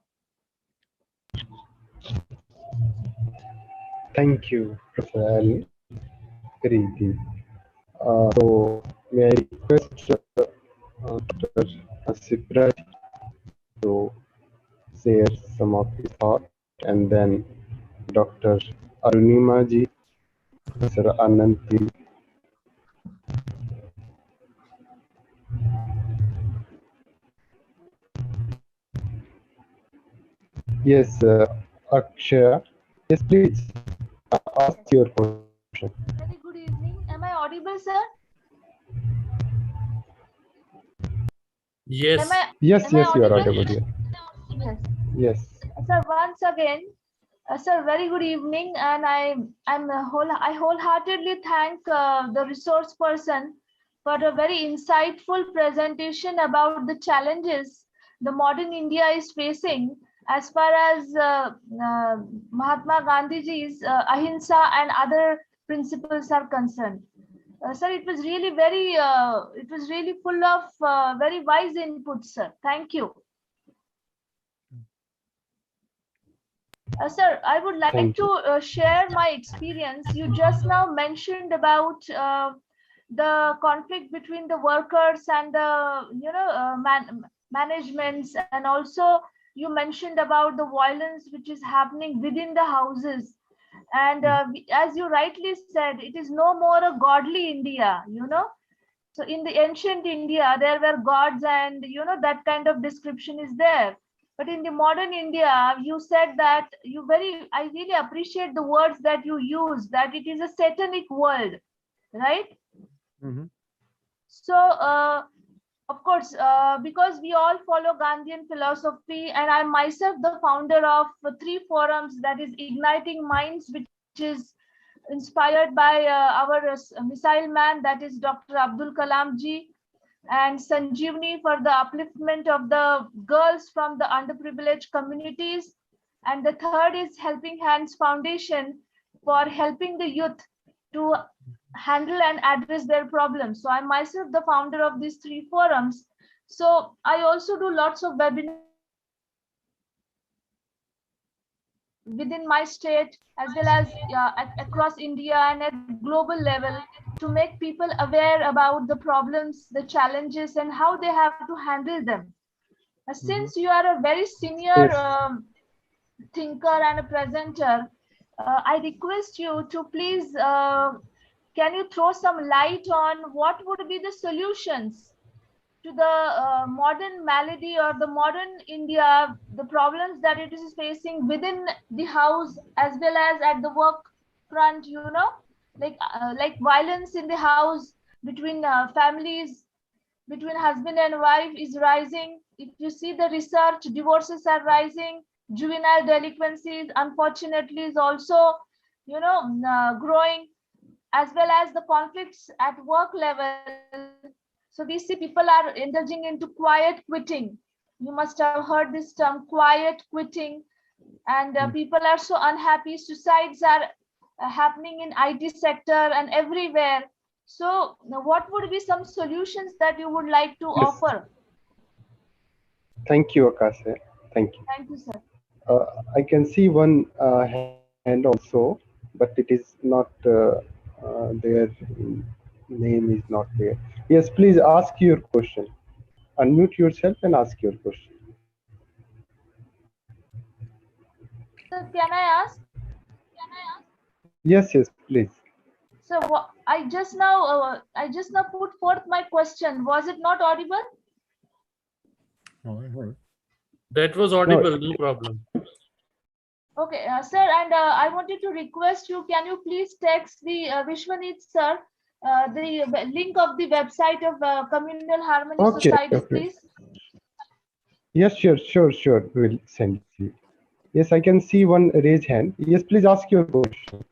Thank you, Professor Ali. Very deep. So may I request Dr. Asif to share some of his thoughts, and then Dr. Arunima ji, Professor Ananti. Yes, Akshay. Yes, please ask your question. Very good evening. Am I audible, sir? Yes. Yes, Am I you are audible? audible. Yes. Yes. Sir, once again, sir, very good evening, and I wholeheartedly thank the resource person for a very insightful presentation about the challenges the modern India is facing as far as Mahatma Gandhiji's ahimsa and other principles are concerned. Sir, it was really it was really full of very wise inputs, sir. Thank you. Sir, I would like Thank you. to share my experience. You just now mentioned about the conflict between the workers and the managements, and also you mentioned about the violence which is happening within the houses. And as you rightly said, it is no more a godly India, you know. So in the ancient India, there were gods, and that kind of description is there. But in the modern India, you said that I really appreciate the words that you use, that it is a satanic world, right? Mhm. So, of course, because we all follow Gandhian philosophy, and I'm myself the founder of 3 forums, that is Igniting Minds, which is inspired by our missile man, that is Dr. Abdul Kalam ji, and Sanjeevani for the upliftment of the girls from the underprivileged communities. And the third is Helping Hands Foundation for helping the youth to handle and address their problems. So I'm myself the founder of these 3 forums. So I also do lots of webinars within my state, as well as across India and at global level, to make people aware about the problems, the challenges, and how they have to handle them. Since you are a very senior Yes. thinker and a presenter, I request you to please, can you throw some light on what would be the solutions to the modern malady or the modern India, the problems that it is facing within the house as well as at the work front, like violence in the house between families, between husband and wife is rising. If you see the research, divorces are rising, juvenile delinquencies, unfortunately, is also, growing, as well as the conflicts at work level. So we see people are indulging into quiet quitting. You must have heard this term, quiet quitting. And people are so unhappy. Suicides are happening in IT sector and everywhere. So what would be some solutions that you would like to Yes. offer? Thank you, Akase. Thank you. Thank you, sir. I can see one hand also, but it is not their name is not there. Yes, please ask your question. Unmute yourself and ask your question. So can I ask? Yes, yes, please. So I just now put forth my question. Was it not audible? Oh, I heard. That was audible, no problem. Okay, sir, and I wanted to request you, can you please text the Vishwaneet sir, the link of the website of Communal Harmony Okay, Societies, okay. please? Yes, sure. We'll send you. Yes, I can see one raised hand. Yes, please ask your question.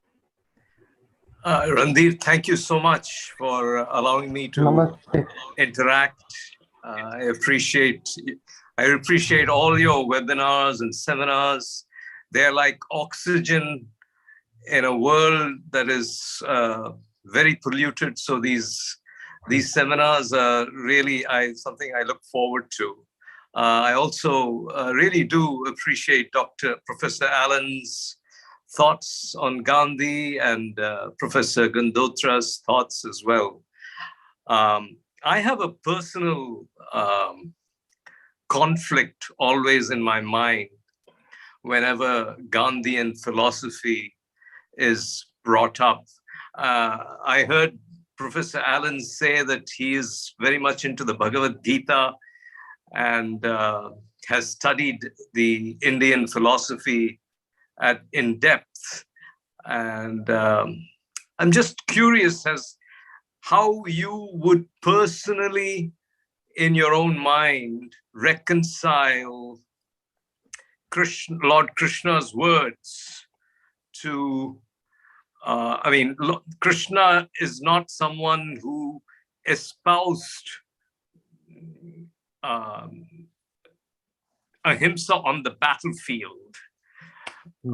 Randhir, thank you so much for allowing me to Namaste. interact. I appreciate all your webinars and seminars. They're like oxygen in a world that is very polluted. So these seminars are really something I look forward to. I also really do appreciate Professor Allen's thoughts on Gandhi and Professor Gandotra's thoughts as well. I have a personal conflict always in my mind whenever Gandhian philosophy is brought up. I heard Professor Allen say that he is very much into the Bhagavad Gita and has studied the Indian philosophy in depth. And I'm just curious as how you would personally, in your own mind, reconcile Lord Krishna's words to, Krishna is not someone who espoused ahimsa on the battlefield.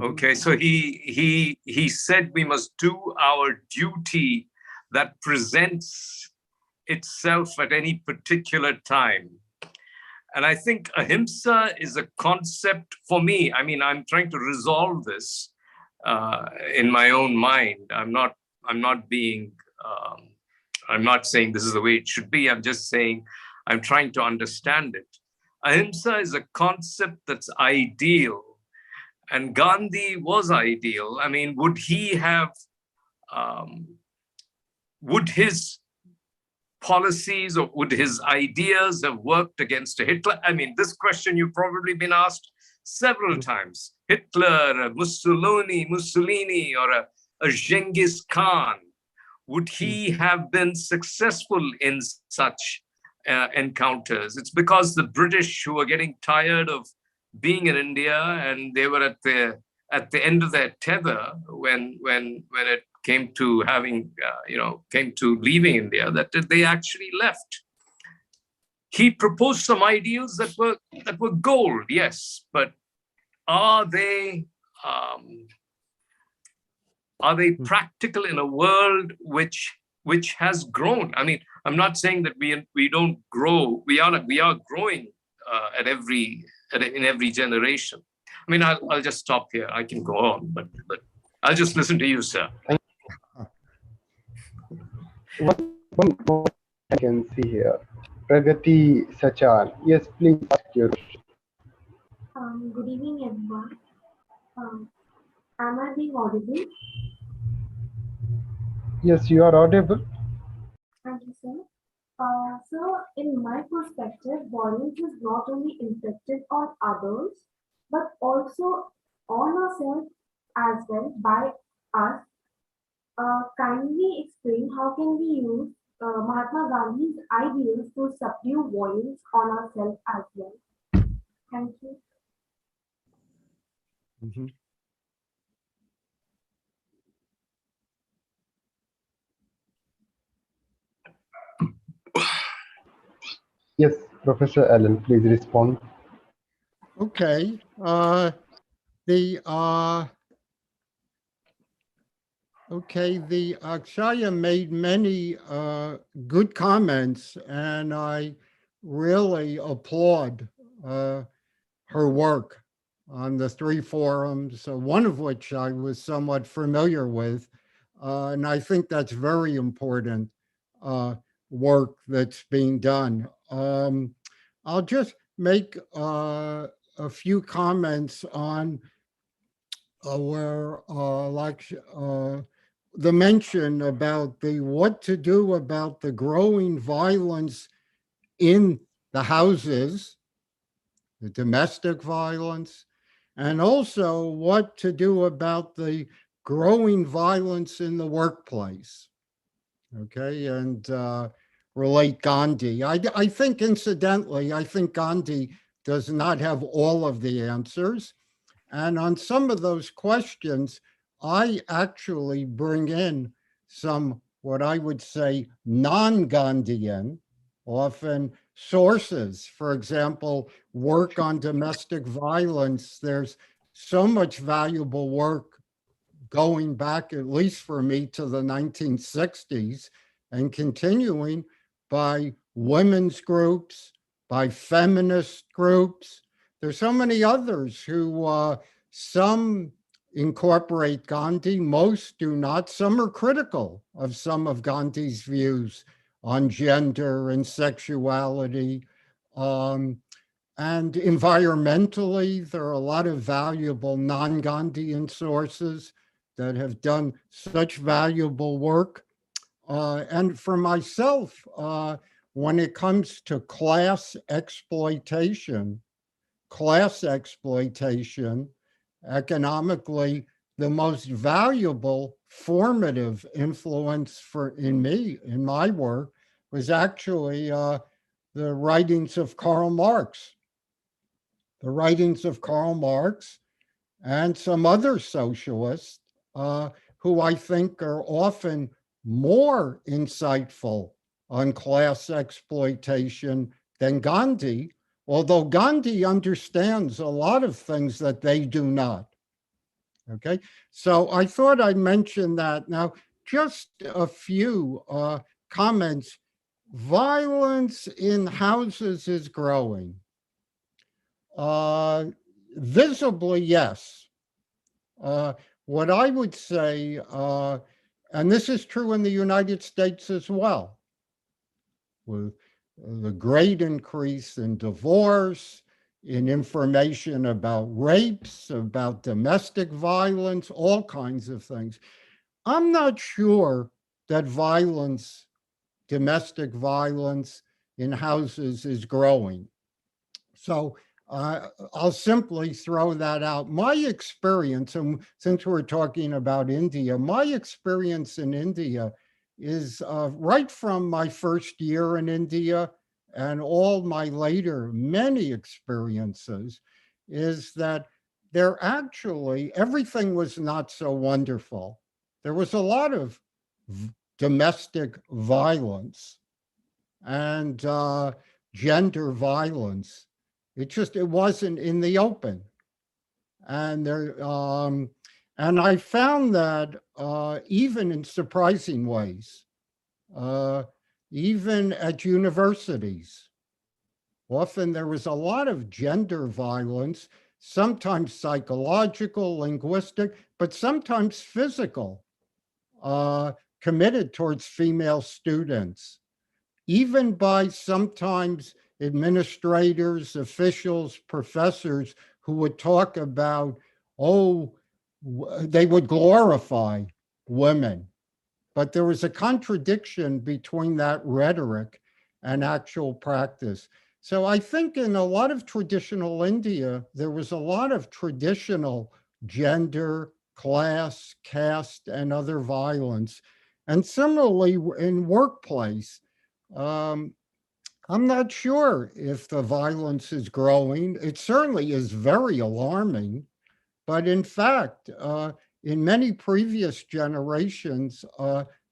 Okay, so he said we must do our duty that presents itself at any particular time. And I think ahimsa is a concept for me. I mean, I'm trying to resolve this in my own mind. I'm not saying this is the way it should be. I'm just saying I'm trying to understand it. Ahimsa is a concept that's ideal. And Gandhi was ideal. I mean, would he have, would his policies or would his ideas have worked against a Hitler? I mean, this question you've probably been asked several times. Hitler, a Mussolini, or a Genghis Khan, would he have been successful in such encounters? It's because the British, who were getting tired of being in India, and they were at the end of their tether when it came to having, came to leaving India, that they actually left. He proposed some ideals that were gold, yes, but are they practical in a world which has grown? I mean, I'm not saying that we don't grow. We are growing in every generation. I mean, I'll just stop here. I can go on, but I'll just listen to you, sir. One more I can see here. Pragati Sachan. Yes, please ask your question. Good evening, everyone. Am I being audible? Yes, you are audible. Thank you, sir. So, in my perspective, violence is not only inflicted on others, but also on ourselves as well by us. Kindly explain how can we use Mahatma Gandhi's ideals to subdue violence on ourselves as well. Thank you. Mm-hmm. Yes, Professor Allen, please respond. Okay. The Akshaya made many good comments, and I really applaud her work on the 3 forums, one of which I was somewhat familiar with. And I think that's very important work that's being done. I'll just make a few comments on the mention about what to do about the growing violence in the houses, the domestic violence, and also what to do about the growing violence in the workplace. Okay, and relate Gandhi. I think, incidentally, I think Gandhi does not have all of the answers. And on some of those questions, I actually bring in some, what I would say, non-Gandhian, often sources. For example, work on domestic violence. There's so much valuable work going back, at least for me, to the 1960s and continuing by women's groups, by feminist groups. There's so many others who, some incorporate Gandhi, most do not. Some are critical of some of Gandhi's views on gender and sexuality. And environmentally, there are a lot of valuable non-Gandhian sources that have done such valuable work. And for myself, when it comes to class exploitation, economically, the most valuable formative influence in my work was actually the writings of Karl Marx. The writings of Karl Marx and some other socialists who I think are often more insightful on class exploitation than Gandhi, although Gandhi understands a lot of things that they do not. Okay, so I thought I'd mention that. Now, just a few comments. Violence in houses is growing. Visibly, yes. What I would say, and this is true in the United States as well, with the great increase in divorce, in information about rapes, about domestic violence, all kinds of things. I'm not sure that violence, domestic violence in houses is growing. So I'll simply throw that out. My experience, and since we're talking about India, my experience in India is right from my first year in India and all my later many experiences, is that there actually, everything was not so wonderful. There was a lot of domestic violence and gender violence. It wasn't in the open. And and I found that even in surprising ways, even at universities, often there was a lot of gender violence, sometimes psychological, linguistic, but sometimes physical, committed towards female students, even by sometimes administrators, officials, professors who would talk about, they would glorify women. But there was a contradiction between that rhetoric and actual practice. So I think in a lot of traditional India, there was a lot of traditional gender, class, caste, and other violence. And similarly in workplace, I'm not sure if the violence is growing. It certainly is very alarming, but in fact, in many previous generations,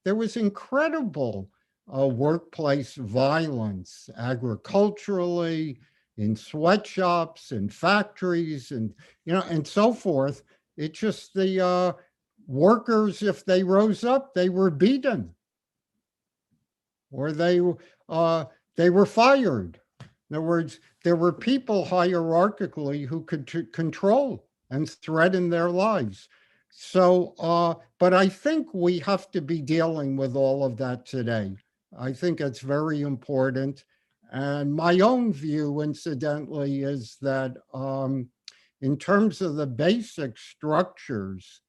there was incredible workplace violence, agriculturally, in sweatshops, in factories, and and so forth. It's just the workers, if they rose up, they were beaten, or they were fired. In other words, there were people hierarchically who could control and threaten their lives. So, but I think we have to be dealing with all of that today. I think it's very important. And my own view, incidentally, is that in terms of the basic structures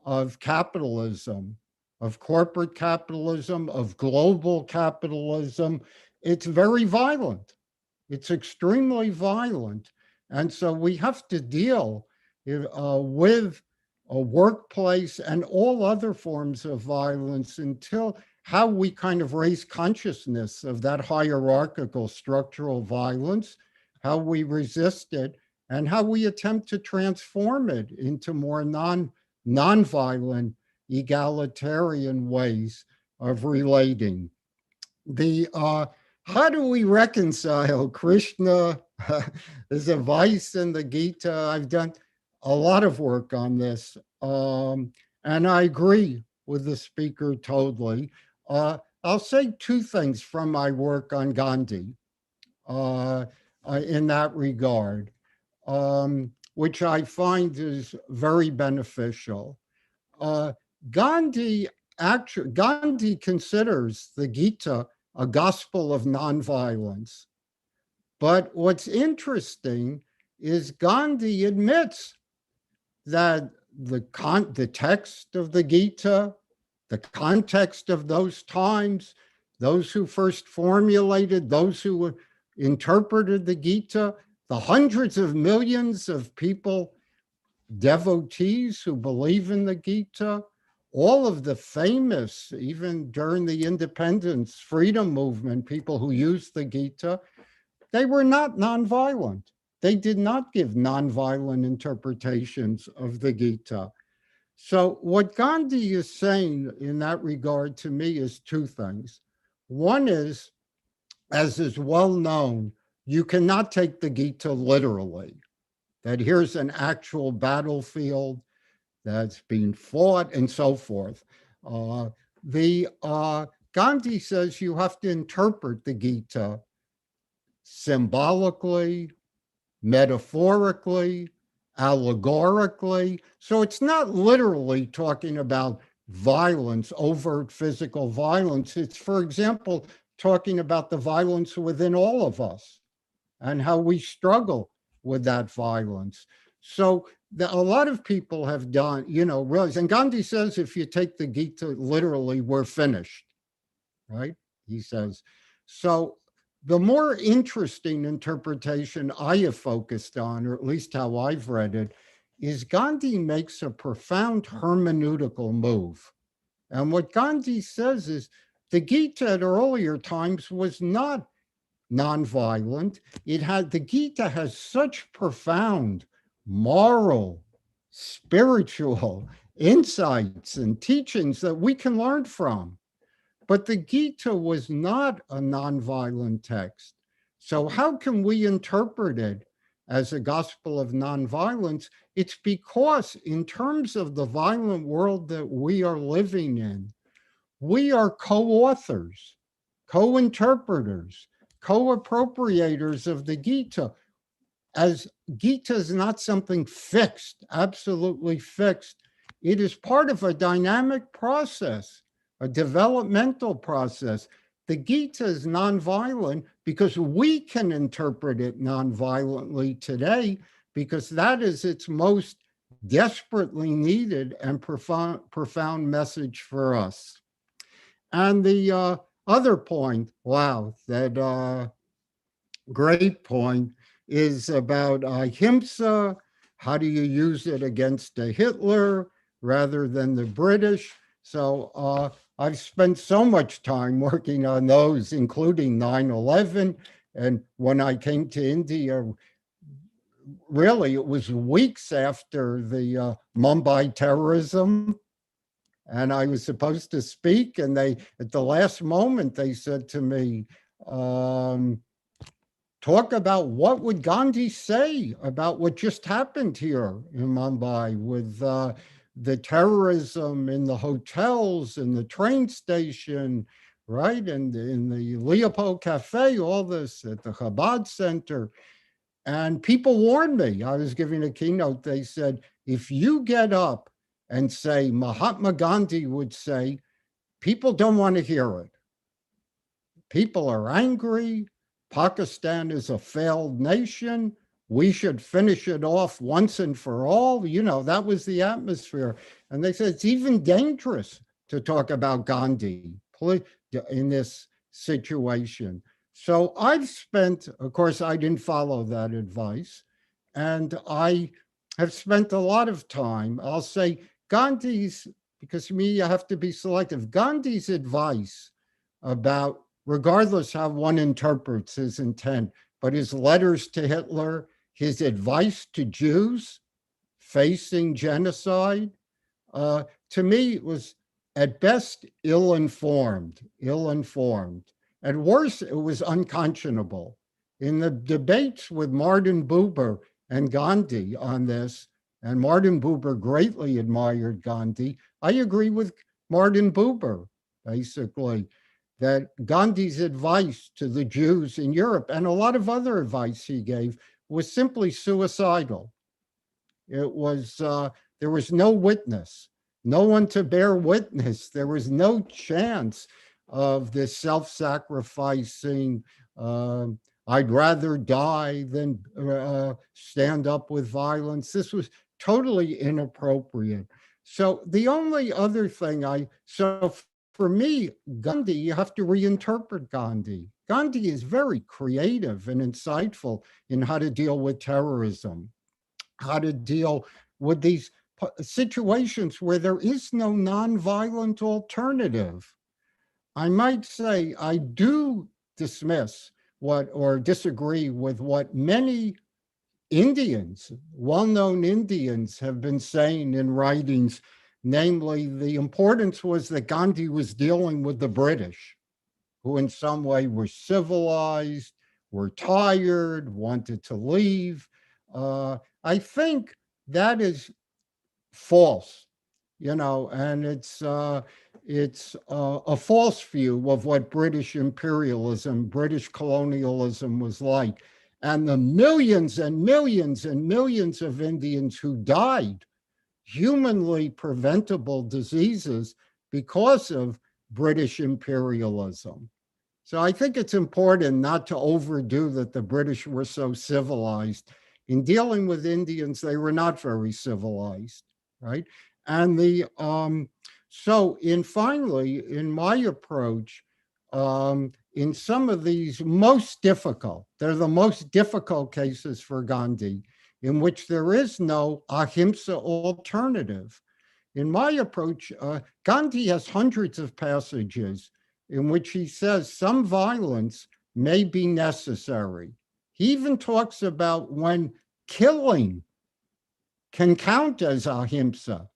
of capitalism, of corporate capitalism, of global capitalism, it's very violent. It's extremely violent. And so we have to deal with a workplace and all other forms of violence until how we kind of raise consciousness of that hierarchical structural violence, how we resist it, and how we attempt to transform it into more nonviolent, egalitarian ways of relating. How do we reconcile Krishna as a vice in the Gita? I've done a lot of work on this, and I agree with the speaker totally. I'll say two things from my work on Gandhi in that regard, which I find is very beneficial. Gandhi considers the Gita a gospel of nonviolence. But what's interesting is Gandhi admits that the text of the Gita, the context of those times, those who first formulated, those who interpreted the Gita, the hundreds of millions of people, devotees who believe in the Gita, all of the famous, even during the independence freedom movement, people who used the Gita, they were not nonviolent. They did not give nonviolent interpretations of the Gita. So what Gandhi is saying in that regard to me is two things. One is, as is well known, you cannot take the Gita literally, that here's an actual battlefield that's being fought and so forth. the Gandhi says you have to interpret the Gita symbolically, metaphorically, allegorically. So it's not literally talking about violence, overt physical violence. It's, for example, talking about the violence within all of us and how we struggle with that violence. So a lot of people have done, realize, and Gandhi says if you take the Gita literally, we're finished, right? He says. So the more interesting interpretation I have focused on, or at least how I've read it, is Gandhi makes a profound hermeneutical move. And what Gandhi says is the Gita at earlier times was not nonviolent. The Gita has such profound moral, spiritual insights and teachings that we can learn from. But the Gita was not a nonviolent text. So how can we interpret it as a gospel of nonviolence? It's because in terms of the violent world that we are living in, we are co-authors, co-interpreters, co-appropriators of the Gita. As Gita is not something fixed, absolutely fixed. It is part of a dynamic process, a developmental process. The Gita is nonviolent because we can interpret it nonviolently today, because that is its most desperately needed and profound message for us. And the other point, wow, that great point, is about ahimsa. How do you use it against a Hitler rather than the British? So I've spent so much time working on those, including 9/11. And when I came to India, really, it was weeks after the Mumbai terrorism. And I was supposed to speak, and they, at the last moment, they said to me, talk about what would Gandhi say about what just happened here in Mumbai with the terrorism in the hotels, in the train station, right? And in the Leopold Cafe, all this at the Chabad Center. And people warned me. I was giving a keynote. They said, if you get up and say, Mahatma Gandhi would say, people don't want to hear it. People are angry. Pakistan is a failed nation. We should finish it off once and for all. That was the atmosphere. And they said it's even dangerous to talk about Gandhi in this situation. So I've spent, of course, I didn't follow that advice. And I have spent a lot of time, I'll say Gandhi's, because to me, you have to be selective. Gandhi's advice about, regardless how one interprets his intent, but his letters to Hitler, his advice to Jews facing genocide, to me, it was at best ill-informed. At worst, it was unconscionable. In the debates with Martin Buber and Gandhi on this, and Martin Buber greatly admired Gandhi, I agree with Martin Buber, basically, that Gandhi's advice to the Jews in Europe, and a lot of other advice he gave, was simply suicidal. It was, there was no witness, no one to bear witness. There was no chance of this self-sacrificing, I'd rather die than stand up with violence. This was totally inappropriate. So the only other thing for me, Gandhi, you have to reinterpret Gandhi. Gandhi is very creative and insightful in how to deal with terrorism, how to deal with these situations where there is no nonviolent alternative. I might say I do dismiss or disagree with what many Indians, well-known Indians, have been saying in writings. Namely, the importance was that Gandhi was dealing with the British, who in some way were civilized, were tired, wanted to leave. I think that is false. and it's a false view of what British imperialism, British colonialism was like. And the millions and millions and millions of Indians who died, humanly preventable diseases because of British imperialism. So I think it's important not to overdo that the British were so civilized. In dealing with Indians, they were not very civilized, right? And finally, in my approach, in some of these most difficult, they're the most difficult cases for Gandhi, in which there is no ahimsa alternative. In my approach, Gandhi has hundreds of passages in which he says some violence may be necessary. He even talks about when killing can count as ahimsa.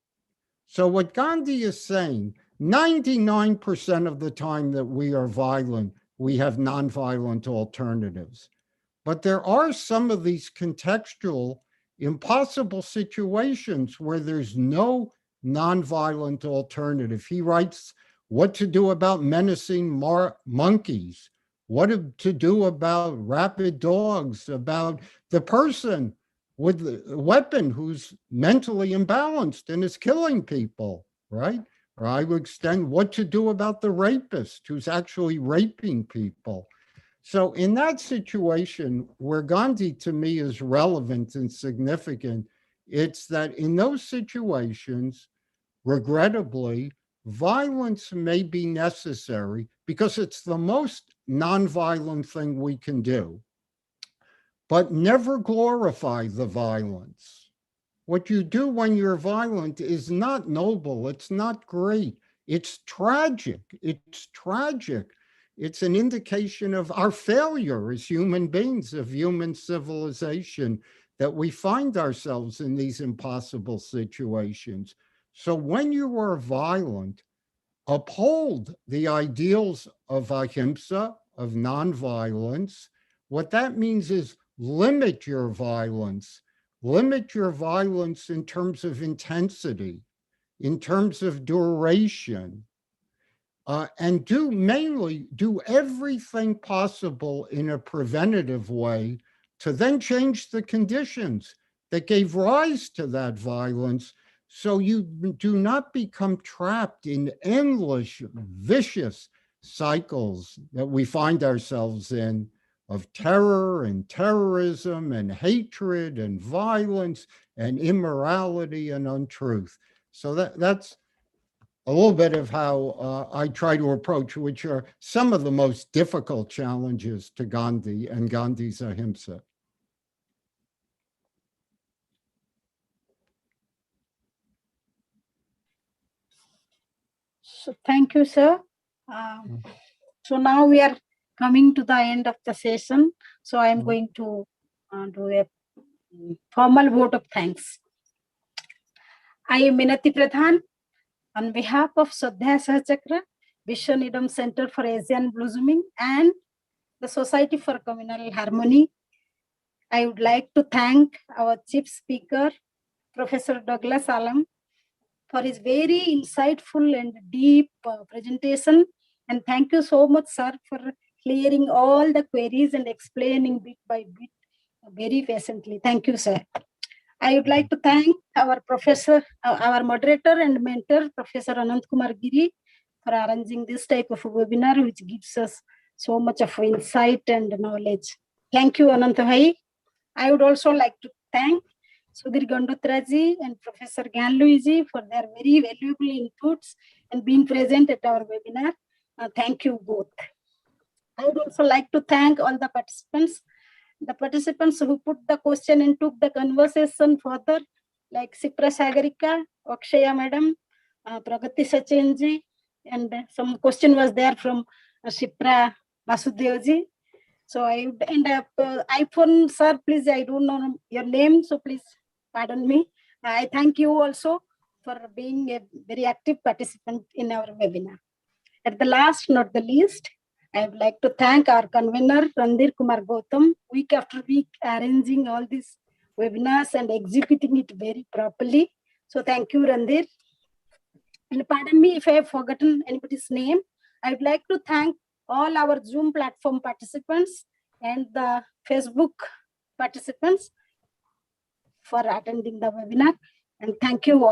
So what Gandhi is saying, 99% of the time that we are violent, we have nonviolent alternatives. But there are some of these contextual, impossible situations where there's no nonviolent alternative. He writes what to do about menacing monkeys, what to do about rabid dogs, about the person with a weapon who's mentally imbalanced and is killing people, right? Or I would extend what to do about the rapist who's actually raping people. So in that situation where Gandhi to me is relevant and significant, it's that in those situations, regrettably, violence may be necessary because it's the most nonviolent thing we can do. But never glorify the violence. What you do when you're violent is not noble. It's not great. It's tragic. It's tragic. It's an indication of our failure as human beings, of human civilization, that we find ourselves in these impossible situations. So when you are violent, uphold the ideals of ahimsa, of nonviolence. What that means is limit your violence. Limit your violence in terms of intensity, in terms of duration, and mainly do everything possible in a preventative way to then change the conditions that gave rise to that violence, so you do not become trapped in endless, vicious cycles that we find ourselves in of terror and terrorism and hatred and violence and immorality and untruth. So that's a little bit of how I try to approach, which are some of the most difficult challenges to Gandhi and Gandhi's ahimsa. So thank you, sir. So now we are coming to the end of the session. So I am going to do a formal vote of thanks. I, Minati Pradhan, on behalf of Shraddha Sahachakra, Vishwaneedam Center for Asian Blossoming, and the Society for Communal Harmony, I would like to thank our chief speaker, Professor Douglas Alam, for his very insightful and deep presentation. And thank you so much, sir, for clearing all the queries and explaining bit by bit very patiently. Thank you, sir. I would like to thank our professor, our moderator and mentor, Professor Anant Kumar Giri, for arranging this type of a webinar, which gives us so much of insight and knowledge. Thank you, Anant Bhai. I would also like to thank Sudhir Gandotraji and Professor Ganluiji for their very valuable inputs and being present at our webinar. Thank you both. I would also like to thank all the participants who put the question and took the conversation further, like Sipra Sagarika, Akshaya Madam, Pragati Sachinji, and some question was there from Sipra Vasudevji. So iPhone, sir, please, I don't know your name, so please pardon me. I thank you also for being a very active participant in our webinar. At the last, not the least, I would like to thank our convener, Randir Kumar Gautam, week after week, arranging all these webinars and executing it very properly. So thank you, Randir. And pardon me if I have forgotten anybody's name. I would like to thank all our Zoom platform participants and the Facebook participants for attending the webinar. And thank you all.